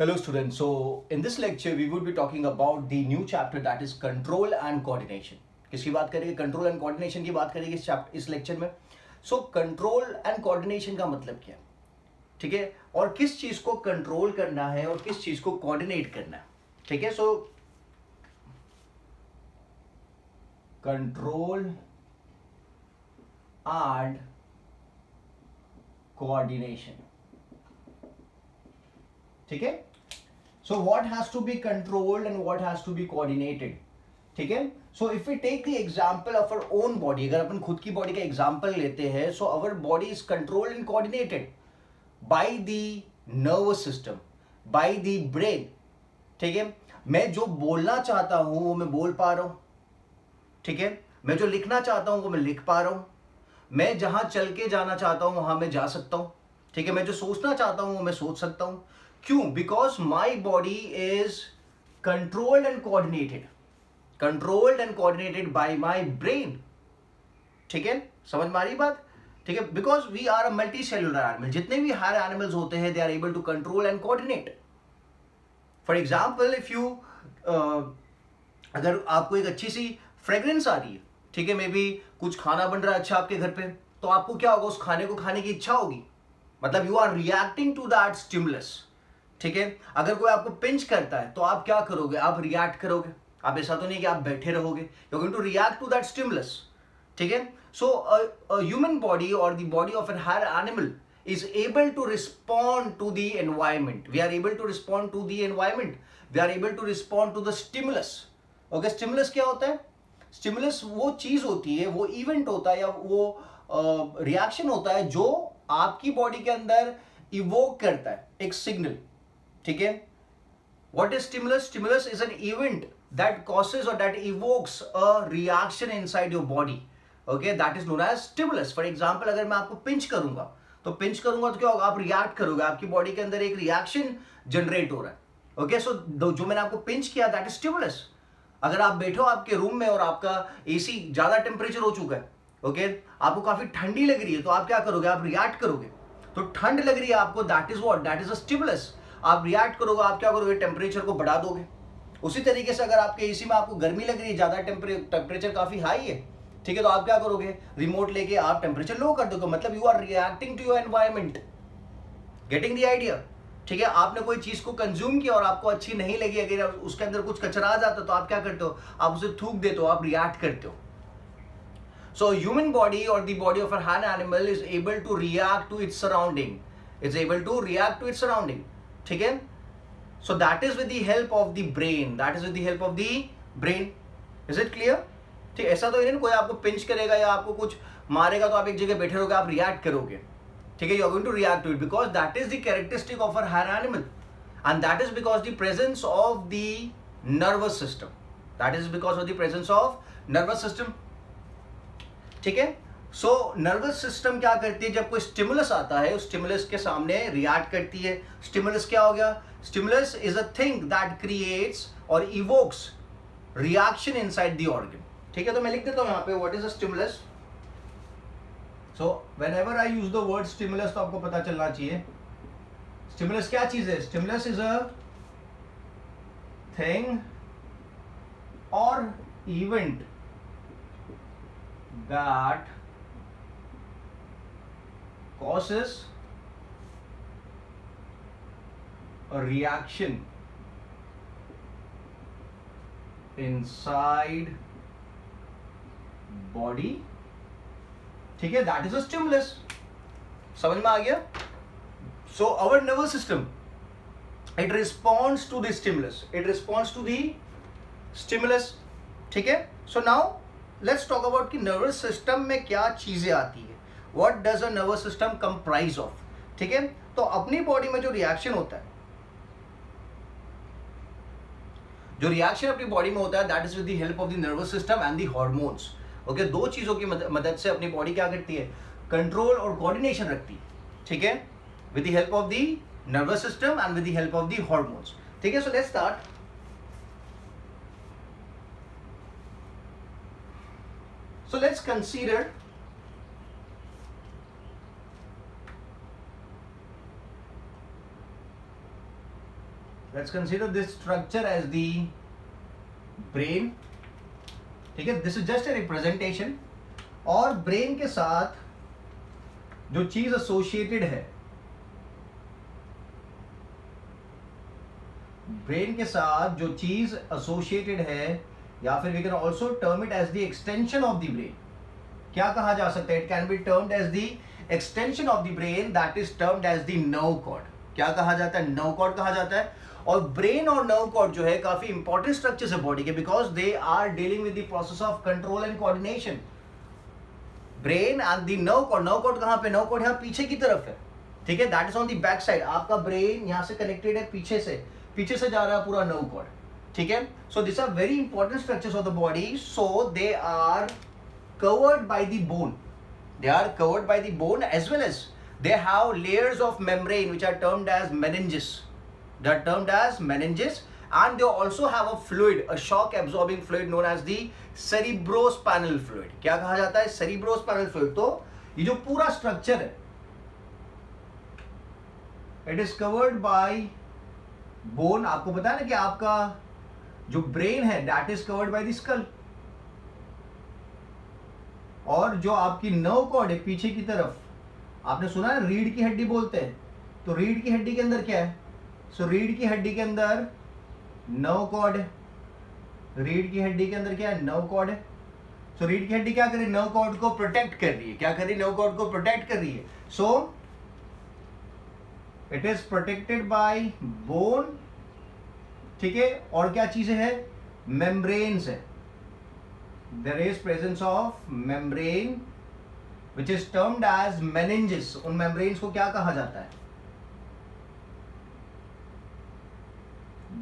Hello students, so in this lecture we would be talking about the new chapter that is control and coordination. किसकी बात करेंगे? Control and coordination की बात करेंगे इस lecture में. सो कंट्रोल एंड कोऑर्डिनेशन का मतलब क्या है, ठीक है, और किस चीज को कंट्रोल करना है और किस चीज को कोऑर्डिनेट करना है, ठीक है. सो कंट्रोल एंड कोऑर्डिनेशन, ठीक है. So what has to be controlled and what has to be coordinated, ठीक है. So if we take the example of our own body, अगर अपन खुद की बॉडी का एग्जाम्पल लेते हैं, so our body is controlled and coordinated by the nervous system, by the brain, ठीक है. मैं जो बोलना चाहता हूं वो मैं बोल पा रहा हूं, ठीक है. मैं जो लिखना चाहता हूं वो मैं लिख पा रहा हूं. मैं जहां चल के जाना चाहता हूं वहां मैं जा सकता हूं, ठीक है. मैं जो सोचना चाहता हूं वो मैं सोच सकता हूं. क्यों? Because my body is controlled and coordinated by my brain, ठीक है. समझ में आ रही बात, ठीक है. Because we are a multicellular animal. जितने भी हायर एनिमल्स होते हैं they are able to control and coordinate. For example if you अगर आपको एक अच्छी सी फ्रेग्रेंस आ रही है, ठीक है, मे बी कुछ खाना बन रहा है अच्छा आपके घर पे, तो आपको क्या होगा, उस खाने को खाने की इच्छा होगी. मतलब you are reacting to that stimulus, ठीक है. अगर कोई आपको पिंच करता है तो आप क्या करोगे, आप रिएक्ट करोगे. आप ऐसा तो नहीं कि आप बैठे रहोगे, you are going to react to that stimulus, ठीक है. सो ह्यूमन बॉडी और the body of an higher animal is able to respond to the environment. We are able to respond to the environment. We are able to respond to the stimulus. Okay, stimulus क्या होता है? Stimulus वो चीज होती है, वो event होता है या वो रिएक्शन होता है जो आपकी बॉडी के अंदर इवोक करता है एक सिग्नल, ठीक है. What is stimulus? Stimulus is an event that causes or that evokes a reaction inside your body. Okay, that is known as stimulus. For example, अगर मैं आपको पिंच करूंगा तो क्या होगा, आप रिएक्ट करोगे, आपकी बॉडी के अंदर एक रिएक्शन जनरेट हो रहा है. ओके, सो जो मैंने आपको पिंच किया दैट इज स्टिमुलस. अगर आप बैठो आपके रूम में और आपका एसी ज्यादा टेम्परेचर हो चुका है, ओके, आपको काफी ठंडी लग रही है, तो आप क्या करोगे, आप रिएक्ट करोगे. तो ठंड लग रही है आपको, that is what, that is a stimulus. आप रिएक्ट करोगे, आप क्या करोगे, टेम्परेचर को बढ़ा दोगे. उसी तरीके से अगर आपके एसी में आपको गर्मी लग रही है, ज्यादा टेम्परेचर काफी हाई है, ठीक है, तो आप क्या करोगे, रिमोट लेके आप टेम्परेचर लो कर दोगे. मतलब you are reacting to your environment. Getting the idea, ठीक है. आपने कोई चीज को कंज्यूम किया और आपको अच्छी नहीं लगी, अगर उसके अंदर कुछ कचरा आ जाता तो आप क्या करते हो, आप उसे थूक देते हो, आप रिएक्ट करते हो. सो ह्यूमन बॉडी और the body of a higher animal is able to react to its surrounding, ठीक है. So that is with the help of the brain, is it clear. ठीक, ऐसा तो नहीं कोई आपको पिंच करेगा या आपको कुछ मारेगा तो आप एक जगह बैठे रहोगे, आप रिएक्ट करोगे, ठीक है. You are going to react to it because that is the characteristic of a higher animal and that is because the presence of the nervous system, ठीक है. सो नर्वस सिस्टम क्या करती है, जब कोई स्टिमुलस आता है उस स्टिमुलस के सामने रिएक्ट करती है. स्टिमुलस क्या हो गया, stimulus is a thing that creates और evokes reaction inside the organ, ठीक है. तो मैं लिख देता हूं यहां पे what is a stimulus. So whenever I use the word stimulus तो आपको पता चलना चाहिए स्टिमुलस क्या चीज है. स्टिमुलस इज अ थिंग और event that causes a reaction inside body, ठीक है, that is a stimulus. समझ में आ गया. So our nervous system, it responds to the stimulus, ठीक है. So now let's talk about कि नर्वस सिस्टम में क्या चीजें आती है. What does a nervous system comprise of, ठीक है. तो अपनी बॉडी में जो रिएक्शन होता है, अपनी बॉडी में होता है that is with the help of the nervous system and the hormones. Okay, दो चीजों की मदद से अपनी बॉडी क्या करती है, कंट्रोल और कोऑर्डिनेशन रखती है, ठीक है, with the help of the nervous system and with the help of the hormones, ठीक है. So let's start. So let's consider let's consider this structure as the brain, ठीक है, this is just a representation. और brain के साथ जो चीज associated है, ब्रेन के साथ जो चीज एसोसिएटेड है, या फिर we can also term it as the extension of the brain. क्या कहा जा सकता है? It can be termed as the extension of the brain, that is termed as the nerve cord. क्या कहा जाता है? नर्व कॉर्ड कहा जाता है। और ब्रेन और नर्व कॉर्ड जो है काफी इंपॉर्टेंट स्ट्रक्चर्स है बॉडी के, because they are dealing with the process of control and coordination. Brain and the nerve cord, nerve cord कहां पे? नर्व कॉर्ड यहां पीछे की तरफ है, ठीक है, that is on the back side. आपका ब्रेन यहां से कनेक्टेड है पीछे से जा रहा है पूरा नर्व कॉर्ड, ठीक है। So this are very important structures of the body, so they are covered by the bone. They are covered by the bone, as well as they have layers of membrane which are termed as meninges. They are termed as meninges, and they also have a fluid, a shock absorbing fluid known as the cerebrospinal fluid. क्या कहा जाता है? cerebrospinal fluid. तो ये जो पूरा structure है, it is covered by bone. आपको पता है ना कि आपका जो ब्रेन है that is covered by the skull. और जो आपकी नर्व कॉर्ड है पीछे की तरफ, आपने सुना है रीढ़ की हड्डी बोलते हैं, तो रीढ़ की हड्डी के अंदर क्या है? सो रीढ़ की हड्डी के अंदर नर्व कॉर्ड है। रीढ़ की हड्डी के अंदर क्या है? नर्व कॉर्ड है। सो रीढ़ की हड्डी क्या कर रही है? नर्व कॉर्ड को प्रोटेक्ट कर रही है। क्या कर रही है? नर्व कॉर्ड को प्रोटेक्ट कर रही है। सो it is protected by bone, ठीक है। और क्या चीजें हैं? मेम्ब्रेन्स है। There is presence of membrane which is termed as meninges. उन membranes को क्या कहा जाता है?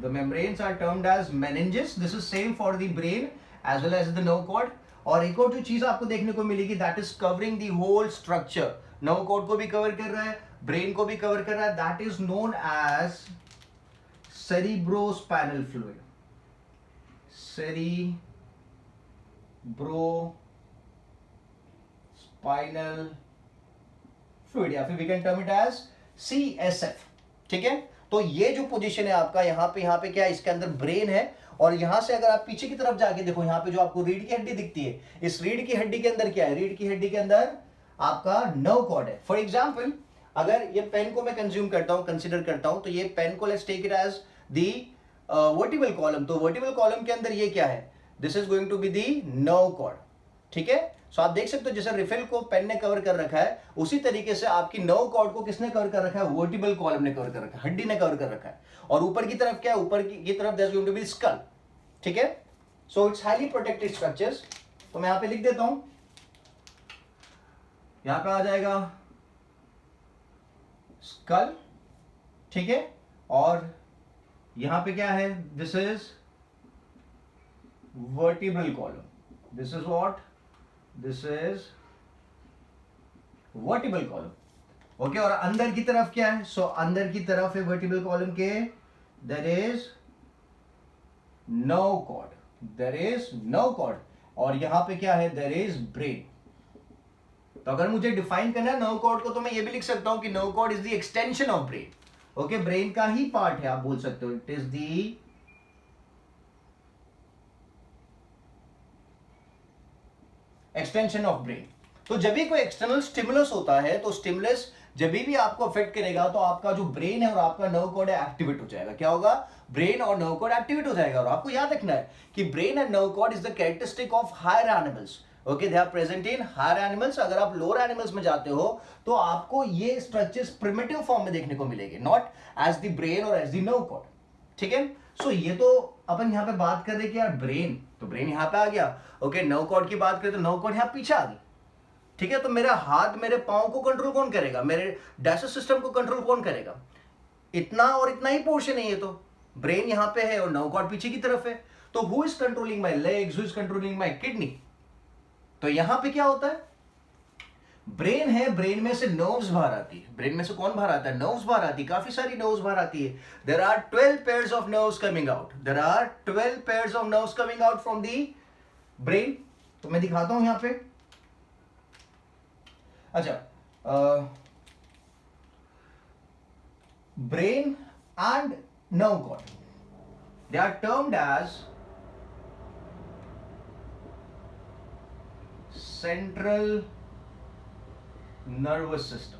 The membranes are termed as meninges. This is same for the brain as well as the nerve cord. और एक और जो चीज आपको देखने को मिलेगी, that is covering the whole structure. nerve cord को भी कवर कर रहा है, brain को भी कवर कर रहा है, that is known as cerebrospinal fluid. cerebrospinal fluid, या फिर we can term it as CSF, ठीक है। तो ये जो पोजीशन है आपका, यहाँ पे क्या है? इसके अंदर ब्रेन है, और यहां से अगर आप पीछे की तरफ जाके देखो, यहाँ पे जो आपको रीढ़ की हड्डी दिखती है, इस रीढ़ की हड्डी के अंदर क्या है? रीढ़ की हड्डी के अंदर आपका नर्व कॉर्ड है। फॉर एग्जाम्पल, अगर ये पेन को मैं कंज्यूम करता हूं, कंसिडर करता हूं, तो ये पेन को let's take it as the vertebral column. तो वर्टिबल कॉलम के अंदर ये क्या है? This is going to be the nerve cord, ठीक है। सो आप देख सकते हो जैसे रिफिल को पेन ने कवर कर रखा है, उसी तरीके से आपकी नर्व कॉर्ड को किसने कवर कर रखा है? वर्टिबल कॉलम ने कवर कर रखा है, हड्डी ने कवर कर रखा है। और ऊपर की तरफ क्या है? ऊपर की तरफ there is going to be skull, ठीक है। So it's highly protected structures. तो मैं यहां पे लिख देता हूं, यहां पे आ जाएगा स्कल, ठीक है। और यहां पे क्या है? This is vertebral column. This is what? This is vertebral column. Okay, और अंदर की तरफ क्या है? So अंदर की तरफ है vertebral column के, there is nerve cord. There is nerve cord. और यहां पे क्या है? There is brain. तो अगर मुझे डिफाइन करना है nerve cord को, तो मैं ये भी लिख सकता हूं कि nerve cord is the extension of brain. Okay, brain का ही पार्ट है, आप बोल सकते हो। It is the extension of brain. तो जब भी कोई एक्सटर्नल स्टिमुलस होता है, तो स्टिमुलस जब भी आपको अफेक्ट करेगा, तो आपका जो ब्रेन है और आपका नर्व कॉर्ड है एक्टिवेट हो जाएगा। क्या होगा? ब्रेन और नर्व कॉर्ड एक्टिवेट हो जाएगा। और आपको याद रखना है कि brain and nerve cord is the characteristic of higher animals. Okay, they are present in higher animals. अगर आप लोअर एनिमल्स में जाते हो, तो आपको ये स्ट्रक्चर्स प्रिमिटिव फॉर्म में देखने को मिलेंगे, नॉट एज द ब्रेन और एज द नर्व कॉर्ड, ठीक है। सो ये तो अपन यहाँ पे बात कर रहे हैं कि यार ब्रेन, तो ब्रेन यहाँ पे आ गया। ओके, नर्व कॉर्ड की बात करें तो नर्व कॉर्ड यहाँ पीछे आ गई, ठीक है। तो मेरा हाथ, मेरे पांव को कंट्रोल कौन करेगा? मेरे डाइजेस्टिव सिस्टम को कंट्रोल कौन करेगा? इतना और इतना ही पोर्शन है ये। तो ब्रेन यहाँ पे है और नर्व कॉर्ड पीछे की तरफ है। तो who is controlling my legs, who is controlling my kidney? तो यहां पे क्या होता है? ब्रेन है, ब्रेन में से नर्व्स बाहर आती है। ब्रेन में से कौन बाहर आता है? नर्व्स बाहर आती है, काफी सारी नर्व्स बाहर आती है। There are 12 pairs of nerves coming out. There are 12 pairs of nerves coming out from the brain. तो मैं दिखाता हूं यहां पे। अच्छा, brain and nerve cord. They are termed as central nervous system.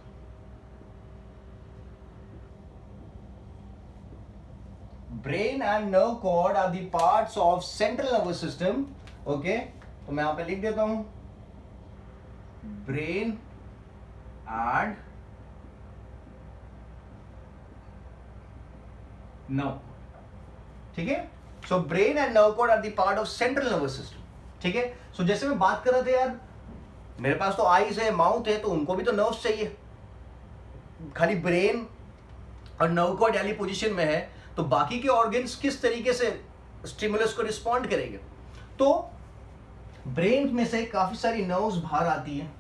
Brain and nerve cord are the parts of central nervous system. Okay, तो मैं यहां पे लिख देता हूं brain and nerve. ठीक है, so brain and nerve cord are the part of central nervous system. ठीक है, सो जैसे मैं बात कर रहा था यार, मेरे पास तो आईज है, माउथ है, तो उनको भी तो नर्व्स चाहिए. खाली ब्रेन और नर्व कॉर्ड वाली पोजीशन में है, तो बाकी के ऑर्गन्स किस तरीके से स्टिमुलस को रिस्पॉन्ड करेंगे. तो ब्रेन में से काफी सारी नर्व्स बाहर आती है.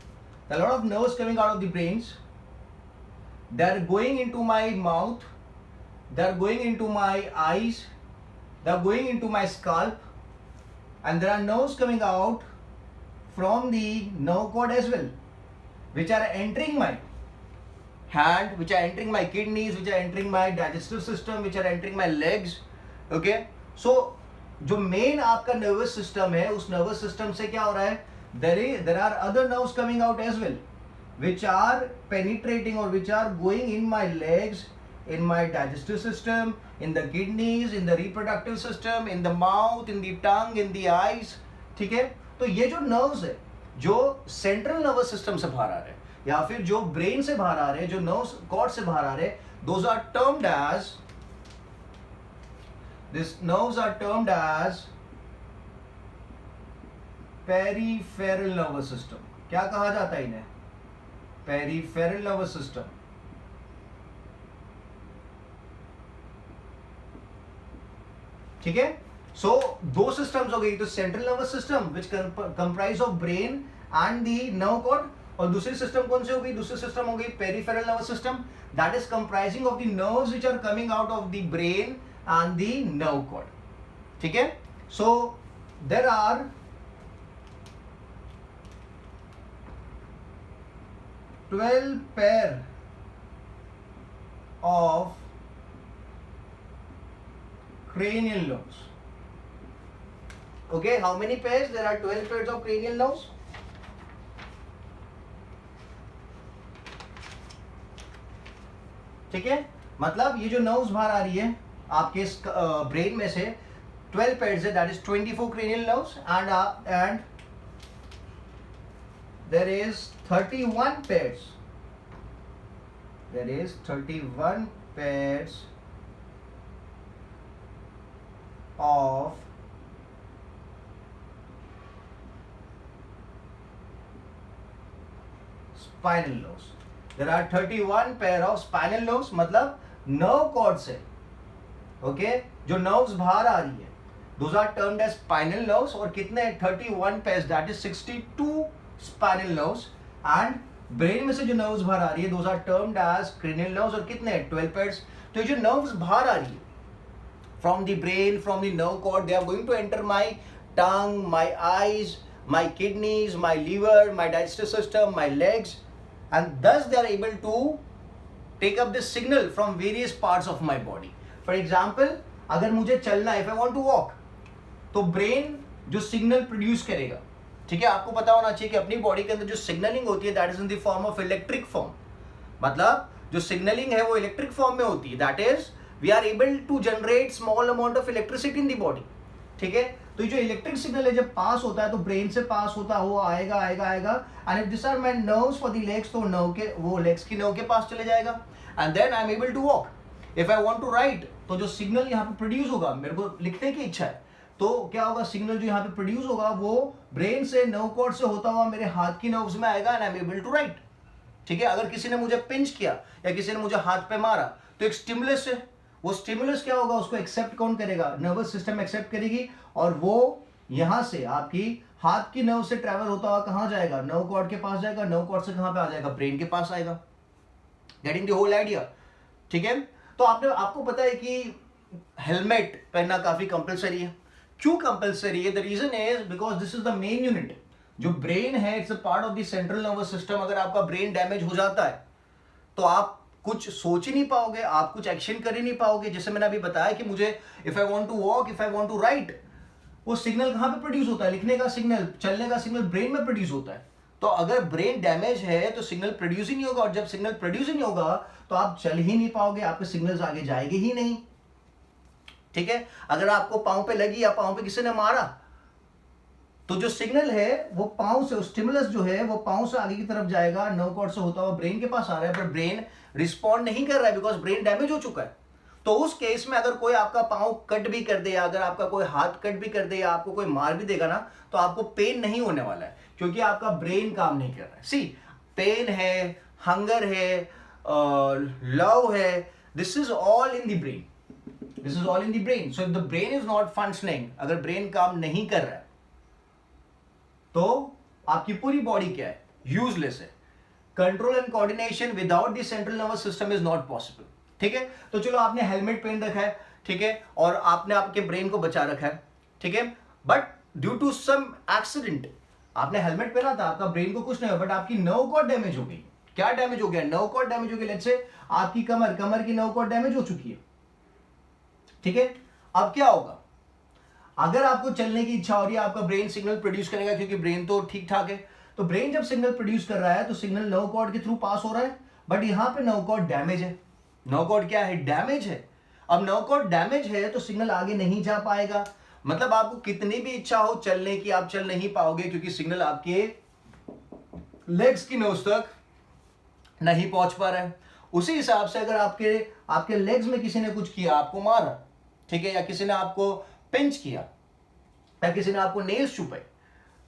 A lot of nerves coming out of the brains. They are going into my mouth. They are going into my eyes. They are going into my scalp. And there are nerves coming out from the nerve cord as well, which are entering my hand, which are entering my kidneys, which are entering my digestive system, which are entering my legs. Okay. So जो main आपका nervous system है, उस nervous system से क्या हो रहा है, there are other nerves coming out as well, which are penetrating or which are going in my legs, in my digestive system, in the kidneys, in the reproductive system, in the mouth, in the tongue, in the eyes. ठीक है, तो ये जो nerves है, जो central nervous system से बाहर आ रहे हैं या फिर जो ब्रेन से बाहर आ रहे हैं, जो नर्व कॉर्ड से बाहर आ रहे हैं, those are termed as, these nerves are termed as peripheral nervous system. क्या कहा जाता है इन्हें? Peripheral nervous system. ठीक है, सो दो सिस्टम्स हो गई. तो central nervous system which comprise of brain and the nerve cord, और दूसरी सिस्टम कौन सी हो गई? दूसरी सिस्टम हो गई peripheral nervous system, that is comprising of the nerves which are coming out of the brain and the nerve cord. ठीक है, so there are 12 pair of cranial nerves. Okay, how many pairs? There are 12 pairs of cranial nerves. ठीक है, मतलब ये जो nerves बाहर आ रही है आपके ब्रेन में से 12 pairs है, that is 24 cranial nerves, and there is 31 pairs. There is 31 pairs of spinal nerves. There are 31 pair of spinal nerves, मतलब nerve cord से, okay, जो nerves बाहर आ रही है, those are termed as spinal nerves. और कितने? 31 pairs, that is 62 spinal nerves. and brain में से जो नर्व्स बाहर आ रही है, those are termed as cranial nerves. और कितने? 12 pairs. तो ये जो नर्व्स बाहर आ रही है from the brain, from the nerve cord, they are going to enter my tongue, my eyes, my kidneys, my liver, my digestive system, my legs, and thus they are able to take up this signal from various parts of my body. For example, अगर मुझे चलना है, if I want to walk, तो brain जो signal produce करेगा, ठीक है, आपको पता होना चाहिए कि अपनी बॉडी के अंदर जो सिग्नलिंग होती है that is in the form of electric form. मतलब जो सिग्नलिंग है वो इलेक्ट्रिक फॉर्म में होती है, that is we are able to generate small amount of electricity in the body. ठीक है, तो ये जो इलेक्ट्रिक सिग्नल है जब पास होता है तो ब्रेन से पास होता हुआ आएगा आएगा आएगा, and if this are my nerves for the legs, तो नर्व के वो लेग्स की नर्व के पास चले जाएगा, and then I am able to walk. If I want to write, तो जो सिग्नल यहाँ पे प्रोड्यूस होगा, मेरे को लिखने की इच्छा है, तो क्या होगा? सिग्नल जो यहाँ पे प्रोड्यूस होगा वो ब्रेन से नर्व कॉर्ड से होता हुआ मेरे हाथ की नर्व्स में आएगा, and I am able to write. ठीक है, अगर किसी ने मुझे पिंच किया या किसी ने मुझे हाथ पे मारा, तो एक स्टिमुलस है, वो स्टिमुलस क्या होगा? उसको एक्सेप्ट कौन करेगा? नर्वस सिस्टम एक्सेप्ट करेगी, और वो यहां से आपकी हाथ की नर्व से ट्रैवल होता हुआ कहां जाएगा? नर्व कॉर्ड के पास जाएगा. नर्व कॉर्ड से कहां पे आ जाएगा? ब्रेन के पास आएगा. Getting the whole idea. ठीक है, तो आपको पता है कि हेलमेट पहनना काफी कंपलसरी है. क्यों कंपलसरी है? The reason is because this is the main unit. जो ब्रेन है, it's a part of the central nervous system. अगर आपका ब्रेन डैमेज हो जाता है तो आप कुछ सोच ही नहीं पाओगे, आप कुछ एक्शन कर ही नहीं पाओगे। जैसे मैंने अभी बताया कि मुझे if I want to walk, if I want to write, वो सिग्नल कहां पे प्रोड्यूस होता है? लिखने का सिग्नल, चलने का सिग्नल ब्रेन में प्रोड्यूस होता है। तो अगर ब्रेन डैमेज है तो सिग्नल प्रोड्यूस ही नहीं होगा, और जब सिग्नल प्रोड्यूस ही नहीं होगा तो आप चल ही नहीं पाओगे, आपके सिग्नल्स आगे जाएंगे ही नहीं। ठीक है, अगर आपको पांव पे लगी या पांव पे किसी ने मारा, तो जो सिग्नल है वो पांव से, स्टिमुलस जो है वो पांव से आगे की तरफ जाएगा, नर्व कॉर्ड से होता हुआ ब्रेन के पास आ रहा है, पर ब्रेन रिस्पॉन्ड नहीं कर रहा है बिकॉज ब्रेन डैमेज हो चुका है। तो उस केस में अगर कोई आपका पांव कट भी कर दे, या अगर आपका कोई हाथ कट भी कर दे, या आपको कोई मार भी देगा ना, तो आपको पेन नहीं होने वाला है, क्योंकि आपका ब्रेन काम नहीं कर रहा है। सी, पेन है, हंगर है, लव है, this is all in the brain, this is all in the brain. So if the brain is not functioning, अगर ब्रेन काम नहीं कर रहा है तो आपकी पूरी बॉडी क्या है? यूजलेस है। Control and coordination without the central nervous system is not possible. ठीक है, तो चलो आपने हेलमेट पहन रखा है, ठीक है, और आपने आपके ब्रेन को बचा रखा है, ठीक है, but due to some accident, आपने हेलमेट पहना था, आपका ब्रेन को कुछ नहीं हुआ, बट आपकी नर्व कॉर्ड डैमेज हो गई। क्या डैमेज हो गया? नर्व कॉर्ड डैमेज हो गई। लेट्स से आपकी कमर की नर्व कॉर्ड डैमेज हो चुकी है। ठीक है, अब क्या होगा? अगर आपको चलने की इच्छा हो रही है, आपका ब्रेन सिग्नल प्रोड्यूस करेगा, क्योंकि ब्रेन तो ठीक ठाक है। तो ब्रेन जब सिग्नल प्रोड्यूस कर रहा है तो सिग्नल नर्व कॉर्ड के थ्रू पास हो रहा है, बट यहां पे नर्व कॉर्ड डैमेज है। नर्व कॉर्ड क्या है? डैमेज है। अब नर्व कॉर्ड डैमेज है तो सिग्नल आगे नहीं जा पाएगा। मतलब आपको कितनी भी इच्छा हो चलने की, आप चल नहीं पाओगे, क्योंकि सिग्नल आपके लेग्स की नर्व्स तक नहीं पहुंच पा रहा है। उसी हिसाब से अगर आपके लेग्स में किसी ने कुछ किया, आपको मारा, ठीक है, या किसी ने आपको पिंच किया, या किसी ने आपको नेल्स चुपे,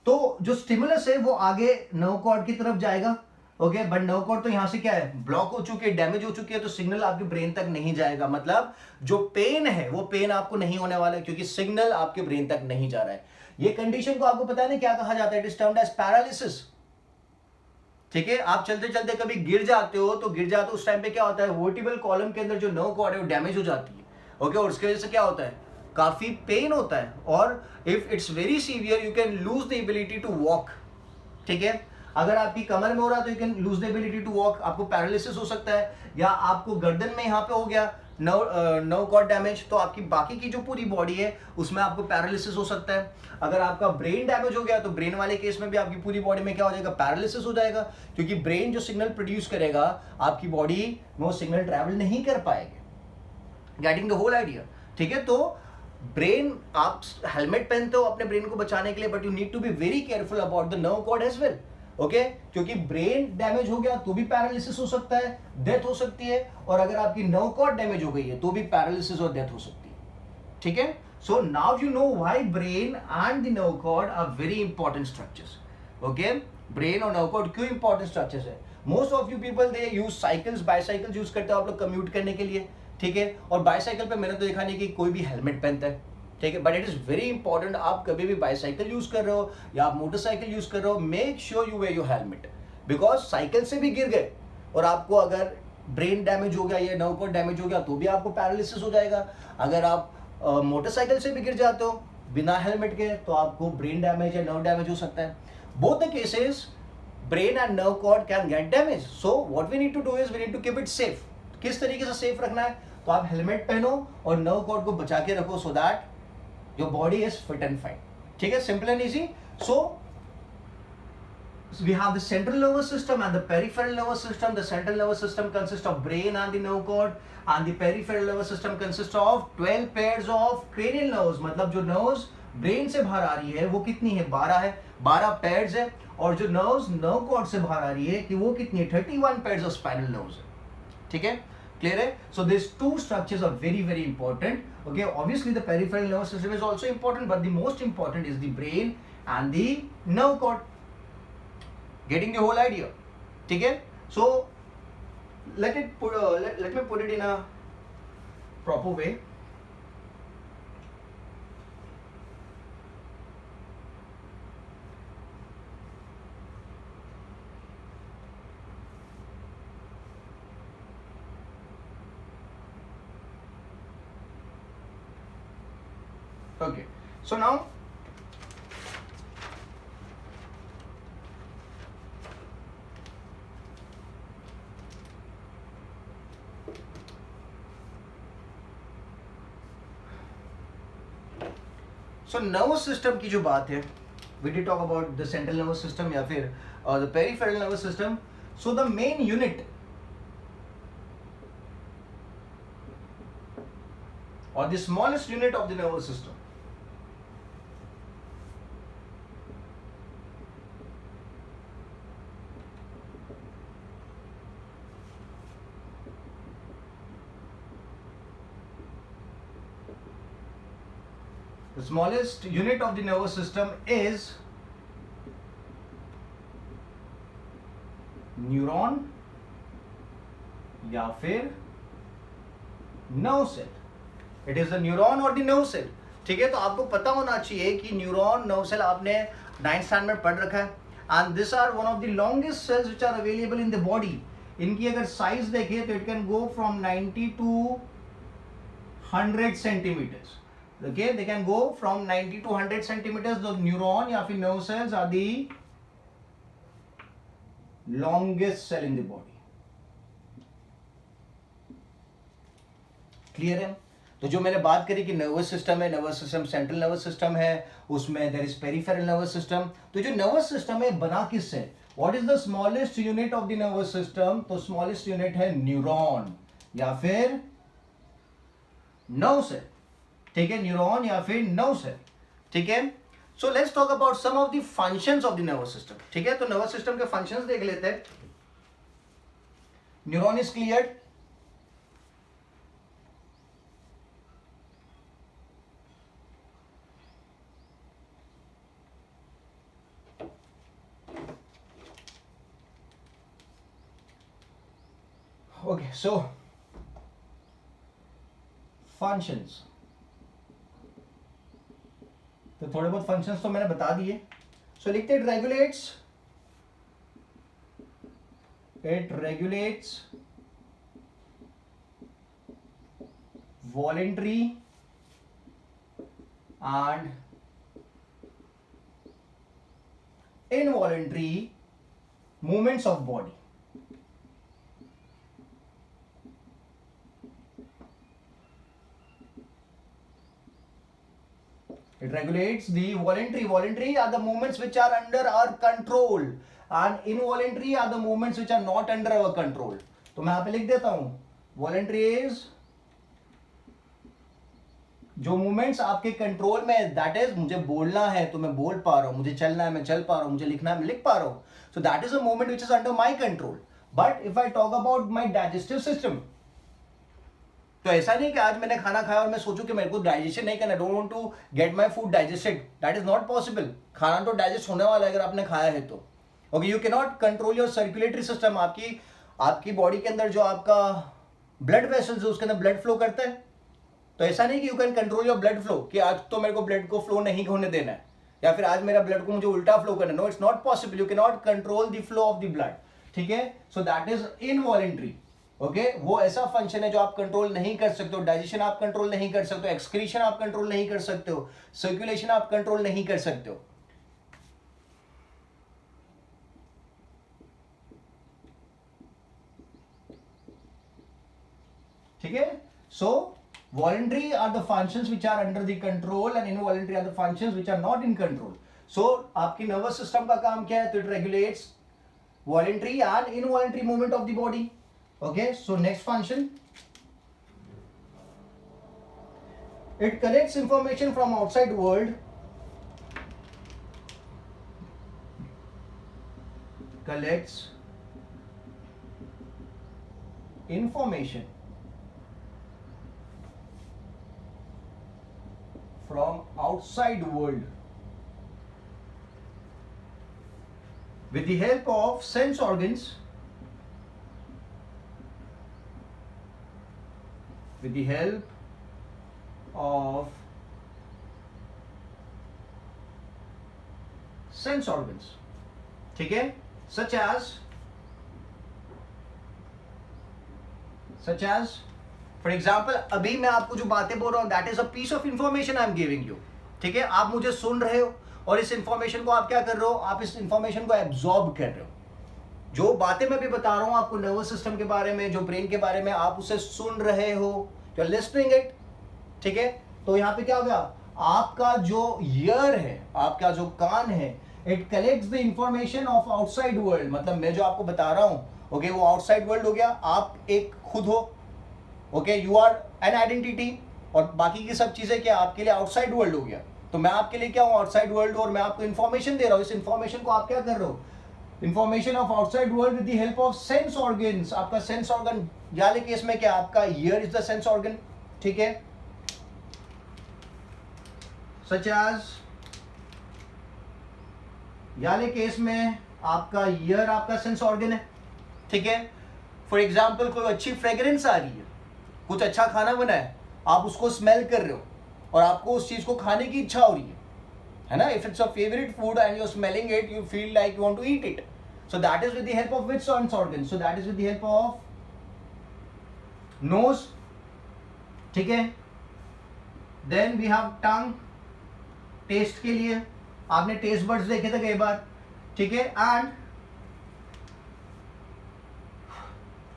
तो जो स्टिमुलस है वो आगे नर्व कॉर्ड की तरफ जाएगा। ओके, बट नर्व कॉर्ड तो यहां से क्या है? ब्लॉक हो चुकी है, डैमेज हो चुकी है, तो सिग्नल आपके ब्रेन तक नहीं जाएगा। मतलब जो पेन है वो पेन आपको नहीं होने वाला है, क्योंकि सिग्नल आपके ब्रेन तक नहीं जा रहा है। ये कंडीशन को आपको पता है ना क्या कहा जाता है? It is termed as paralysis. ठीक है, आप चलते चलते कभी गिर जाते हो, तो गिर जाते हो उस टाइम पे क्या होता है? वर्टिब्रल कॉलम के अंदर जो नर्व कॉर्ड है वो डैमेज हो जाती है। ओके, और उसकी वजह से क्या होता है? काफी पेन होता है, और if it's very severe you can lose the ability to walk. ठीक है, अगर आपकी कमर में हो रहा है तो you can lose the ability to walk, आपको पैरालिसिस हो सकता है, या आपको गर्दन में यहाँ पे हो गया नर्व कॉर्ड डैमेज, तो आपकी बाकी की जो पूरी बॉडी है उसमें आपको पैरालिसिस हो सकता है। अगर आपका ब्रेन डैमेज हो गया तो ब्रेन वाले केस में भी आपकी पूरी बॉडी में क्या हो जाएगा? पैरालिसिस हो जाएगा, क्योंकि ब्रेन जो सिग्नल प्रोड्यूस करेगा आपकी बॉडी में वो सिग्नल ट्रैवल नहीं कर पाएगी। Getting the whole idea? ठीक है, तो ब्रेन, आप हेलमेट पहनते हो अपने ब्रेन को बचाने के लिए, but you need to be very careful about the nerve cord as well. Okay, क्योंकि ब्रेन डैमेज हो गया तो भी पैरालिसिस हो सकता है, डेथ हो सकती है, और अगर आपकी नर्व कॉर्ड डैमेज हो गई है तो भी पैरालिसिस और डेथ हो सकती है। ठीक है, so now you know why brain and the nerve cord are very important structures. Okay, brain और नर्व कॉर्ड क्यों इंपॉर्टेंट स्ट्रक्चर्स है? Most of you people they use cycles, bicycles use करते हो आप लोग कम्यूट करने के लिए। ठीक है, और बाइसाइकिल पे मैंने तो देखा नहीं कि कोई भी हेलमेट पहनता है। ठीक है, but it is very important, आप कभी भी बाइसाइकिल यूज कर रहे हो या आप मोटरसाइकिल यूज कर रहे हो, make sure you wear your helmet, because cycle से भी गिर गए और आपको अगर ब्रेन डैमेज हो गया या नर्व कॉर्ड डैमेज हो गया तो भी आपको पैरालिसिस हो जाएगा। अगर आप मोटरसाइकिल से भी गिर जाते हो बिना हेलमेट के तो आपको ब्रेन डैमेज या नर्व डैमेज हो सकता है। Both the cases brain and nerve cord can get damage. So what we need to do is we need to keep it safe. किस तरीके से सेफ रखना है? तो आप हेलमेट पहनो और नर्व कॉर्ड को बचा के रखो, so that your body is fit and fine. ठीक है, simple and easy. So we have the central nervous system and the peripheral nervous system. The central nervous system consists of brain and the nerve cord, and the peripheral nervous system consists of 12 pairs of cranial nerves. मतलब जो nerves brain से बाहर आ रही है वो कितनी है? 12 है, 12 pairs है, और जो nerves nerve cord से बाहर आ रही है कि वो कितनी है? 31 pairs of spinal nerves है। ठीक है, clear है? So these two structures are very very important. Okay, obviously the peripheral nervous system is also important, but the most important is the brain and the nerve cord. Getting the whole idea? ठीक है, so let me put it in a proper way. Okay, so now so nervous system की जो बात है, we did talk about the central nervous system या फिर the peripheral nervous system. So the main unit or the smallest unit of the nervous system, the smallest unit of the nervous system is neuron या फिर nerve cell. It is the neuron और the nerve cell. ठीक है, तो आपको पता होना चाहिए कि न्यूरॉन नर्व सेल आपने 9th स्टैंडर्ड में पढ़ रखा है. And this are one of the longest cells which are available in the body. इनकी अगर साइज देखिए तो it can go from 90 to 100 centimetres. Okay, they can go from 90 to 100 centimeters. The neuron या फिर nerve cells are the longest cell in the body. Clear है? तो जो मैंने बात करी कि नर्वस सिस्टम है, nervous system central nervous system है, उसमें there is peripheral nervous system. तो जो नर्वस सिस्टम है बना किससे? What is the smallest unit of the nervous system? तो स्मॉलेस्ट यूनिट है न्यूरॉन या फिर नर्व सेल. ठीक है, न्यूरॉन या फिर नर्व सेल. ठीक है, so let's talk about some of the functions of the nervous system. ठीक है, तो नर्वस सिस्टम के फंक्शंस देख लेते हैं. Neuron is clear. Okay, so functions, तो थोड़े बहुत फंक्शंस तो मैंने बता दिए. सो लिखते it regulates voluntary and involuntary movements of body. It regulates the voluntary. Voluntary are the movements which are under our control, and involuntary are the movements which are not under our control. तो मैं यहाँ पे लिख देता हूँ, voluntary is जो movements आपके control में है, दैट इज मुझे बोलना है तो मैं बोल पा रहा हूँ, मुझे चलना है मैं चल पा रहा हूँ, मुझे लिखना है मैं लिख पा रहा हूँ. सो that is a movement which is under my control. But if I talk about my digestive system, तो ऐसा नहीं कि आज मैंने खाना खाया और मैं सोचूं कि मेरे को डाइजेशन नहीं करना, don't want to get my food digested. That is not possible. खाना तो डाइजेस्ट होने वाला है अगर आपने खाया है तो. Okay, you can not control your circulatory system. आपकी बॉडी के अंदर जो आपका ब्लड वेसल्स है उसके अंदर ब्लड फ्लो करता है. तो ऐसा नहीं कि you can control your blood flow कि आज तो मेरे को ब्लड को फ्लो नहीं होने देना है, या फिर आज मेरा ब्लड को मुझे उल्टा फ्लो करना है. No, it's not possible. You can not control the flow of the blood. ठीक है, so that is involuntary. Okay, वो ऐसा फंक्शन है जो आप कंट्रोल नहीं कर सकते हो. डाइजेशन आप कंट्रोल नहीं कर सकते हो, एक्सक्रीशन आप कंट्रोल नहीं कर सकते हो, सर्कुलेशन आप कंट्रोल नहीं कर सकते हो. ठीक है, सो voluntary are the functions which are under the control and involuntary are the functions which are not in control. So आपकी nervous system का काम क्या है? तो it regulates voluntary and involuntary movement of the body. Okay, so next function, it collects information from outside world, collects information from outside world with the help of sense organs, with the help of sense organs. ठीक है, such as for example अभी मैं आपको जो बातें बोल रहा हूं, that is a piece of information I am giving you. ठीक है, आप मुझे सुन रहे हो और इस इंफॉर्मेशन को आप क्या कर रहे हो? आप इस इंफॉर्मेशन को एब्जॉर्ब कर रहे हो. जो बातें मैं भी बता रहा हूं आपको नर्वस सिस्टम के बारे में, जो ब्रेन के बारे में, आप उसे सुन रहे हो, यू आर लिसनिंग इट. ठीक है, तो यहाँ पे क्या हो गया? आपका जो ईयर है, आपका जो कान है, it collects the information of outside world, मतलब मैं जो आपको बता रहा हूं, ओके, वो आउटसाइड वर्ल्ड हो गया, आप एक खुद हो, okay, you are an identity, और बाकी की सब चीजें क्या आपके लिए आउटसाइड वर्ल्ड हो गया। तो मैं आपके लिए क्या हूं, आउटसाइड वर्ल्ड, और मैं आपको इंफॉर्मेशन दे रहा हूं। इस इंफॉर्मेशन को आप क्या कर रहे हो, information of outside world with the help of sense organs. आपका सेंस ऑर्गन वाले केस में क्या, आपका year is the sense organ, ठीक है, सच एज वाले केस में आपका ईयर आपका सेंस ऑर्गन है, ठीक है। फॉर एग्जाम्पल कोई अच्छी फ्रेग्रेंस आ रही है, कुछ अच्छा खाना बना है, आप उसको स्मेल कर रहे हो और आपको उस चीज को खाने की इच्छा हो रही है ना। If it's a favourite food and you are smelling it, you feel like you want to eat it, so that is with the help of which sense organ, so that is with the help of nose, ठीक है। Then we have tongue, taste के लिए आपने taste buds देखे थे कई बार, ठीक है, and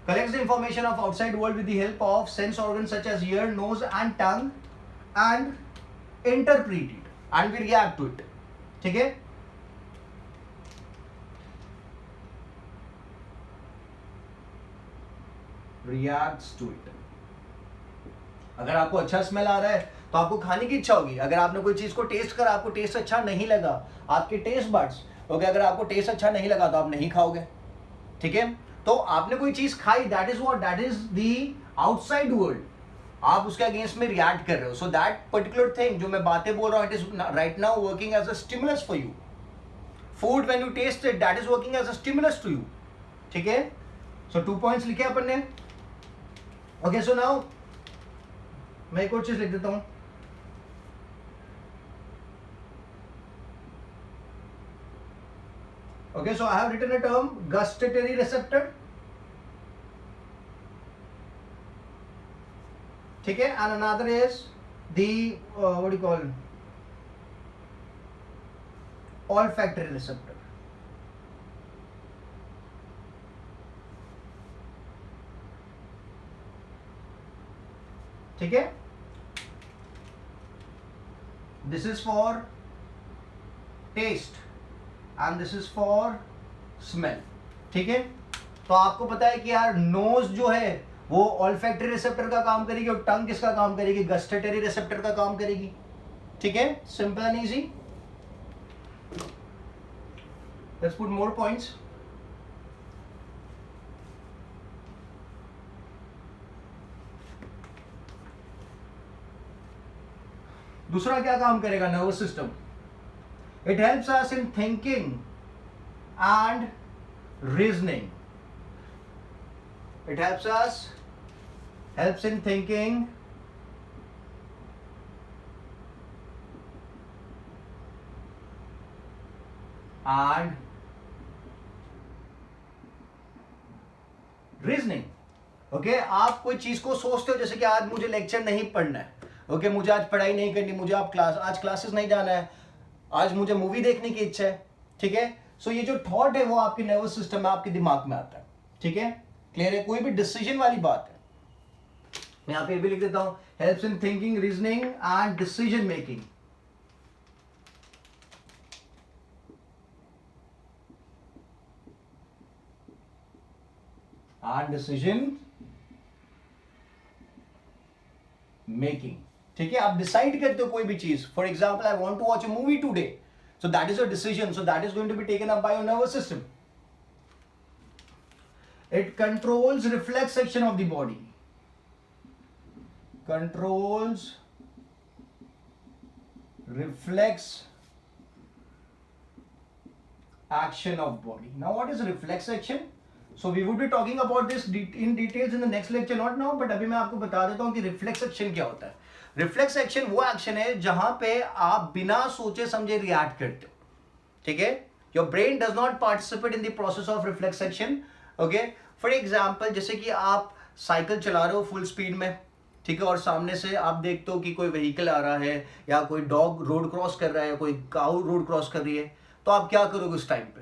collects the information of outside world with the help of sense organs such as ear, nose and tongue and interpret it and we react to it, ठीक है। reacts to it। अगर आपको अच्छा स्मेल आ रहा है तो आपको खाने की इच्छा होगी। अगर आपने कोई चीज को टेस्ट करा, आपको टेस्ट अच्छा नहीं लगा, आपके टेस्ट बड्स, ओके, अगर आपको टेस्ट अच्छा नहीं लगा तो आप नहीं खाओगे, ठीक है। तो आपने कोई चीज खाई, that is what, that is the outside world, आप उसके अगेंस्ट में रिएक्ट कर रहे हो। सो दैट पर्टिकुलर थिंग जो मैं बातें बोल रहा हूं, it is right now working as a stimulus for you. Food when you taste it, that is working as a stimulus to you, ठीक है। सो 2 पॉइंट्स लिखे अपन ने, ओके। सो नाउ मैं एक और चीज लिख देता हूं, okay, so I have written a term gustatory receptor, ठीक है, and another is the what do you call, olfactory receptor, ठीक है। this is for taste and this is for smell, ठीक है। तो आपको पता है कि यार नोज जो है वो ऑल्फैक्टरी रिसेप्टर का काम करेगी और टंग किसका काम करेगी, गस्टेटरी रिसेप्टर का काम करेगी, ठीक है। Simple and easy. Let's put more points. दूसरा क्या काम करेगा nervous system, it helps us in thinking and reasoning, it helps in thinking and reasoning, okay. आप कोई चीज को सोचते हो, जैसे कि आज मुझे लेक्चर नहीं पढ़ना है, ओके, मुझे आज पढ़ाई नहीं करनी, मुझे आज क्लासेस नहीं जाना है, आज मुझे मूवी देखने की इच्छा है, ठीक है। सो ये जो थॉट है वो आपके नर्वस सिस्टम में, आपके दिमाग में आता है, ठीक है, क्लियर है। कोई भी डिसीजन वाली बात है, मैं यहां पे भी लिख देता हूं, helps in thinking, reasoning and decision making, making, ठीक है। आप डिसाइड करते हो कोई भी चीज, for example I want to watch a movie today, so that is a decision, so that is going to be taken up by your nervous system. It controls reflex action of the body, controls reflex action of body. Now what is reflex action? So we would be talking about this in details in the next lecture, not now, but अभी मैं आपको बता देता हूँ कि reflex action क्या होता है। reflex action वो action है जहां पे आप बिना सोचे समझे रिएक्ट करते हो, ठीक है। your brain does not participate in the process of reflex action, okay। for example जैसे कि आप साइकिल चला रहे हो फुल स्पीड में, ठीक है, और सामने से आप देखते हो कि कोई व्हीकल आ रहा है या कोई डॉग रोड क्रॉस कर रहा है, कोई काऊ रोड क्रॉस कर रही है, तो आप क्या करोगे उस टाइम पे,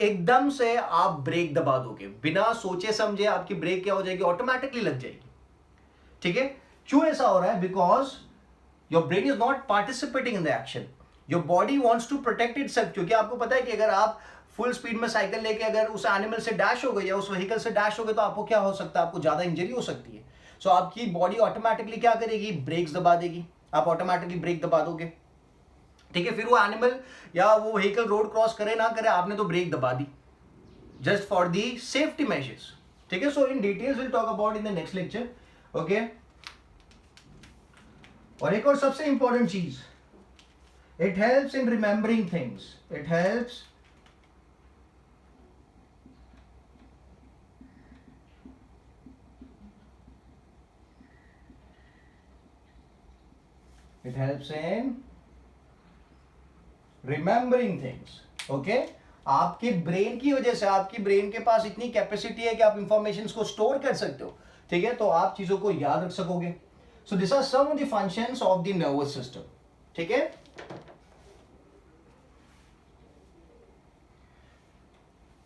एकदम से आप ब्रेक दबा दोगे, बिना सोचे समझे आपकी ब्रेक क्या हो जाएगी, ऑटोमेटिकली लग जाएगी, ठीक है। क्यों ऐसा हो रहा है, because your brain is not participating in the action, your body wants to protect itself, क्योंकि आपको पता है कि अगर आप फुल स्पीड में साइकिल लेके अगर उस एनिमल से डैश हो गए या उस व्हीकल से डैश हो गए तो आपको क्या हो सकता है, आपको ज्यादा इंजरी हो सकती है। सो आपकी बॉडी ऑटोमेटिकली क्या करेगी, ब्रेक्स दबा देगी, आप ऑटोमेटिकली ब्रेक दबा दोगे, ठीक है। फिर वो एनिमल या वो व्हीकल रोड क्रॉस करे ना करे, आपने तो ब्रेक दबा दी, just for the safety measures, ठीक है। So in details will talk about in the next lecture, okay. और एक और सबसे इंपॉर्टेंट चीज, it helps in remembering things, it helps in remembering things, okay। आपके ब्रेन की वजह से, आपकी ब्रेन के पास इतनी कैपेसिटी है कि आप इंफॉर्मेशन को स्टोर कर सकते हो, ठीक है, तो आप चीजों को याद रख सकोगे। So this are some of the functions of the nervous system, ठीक है।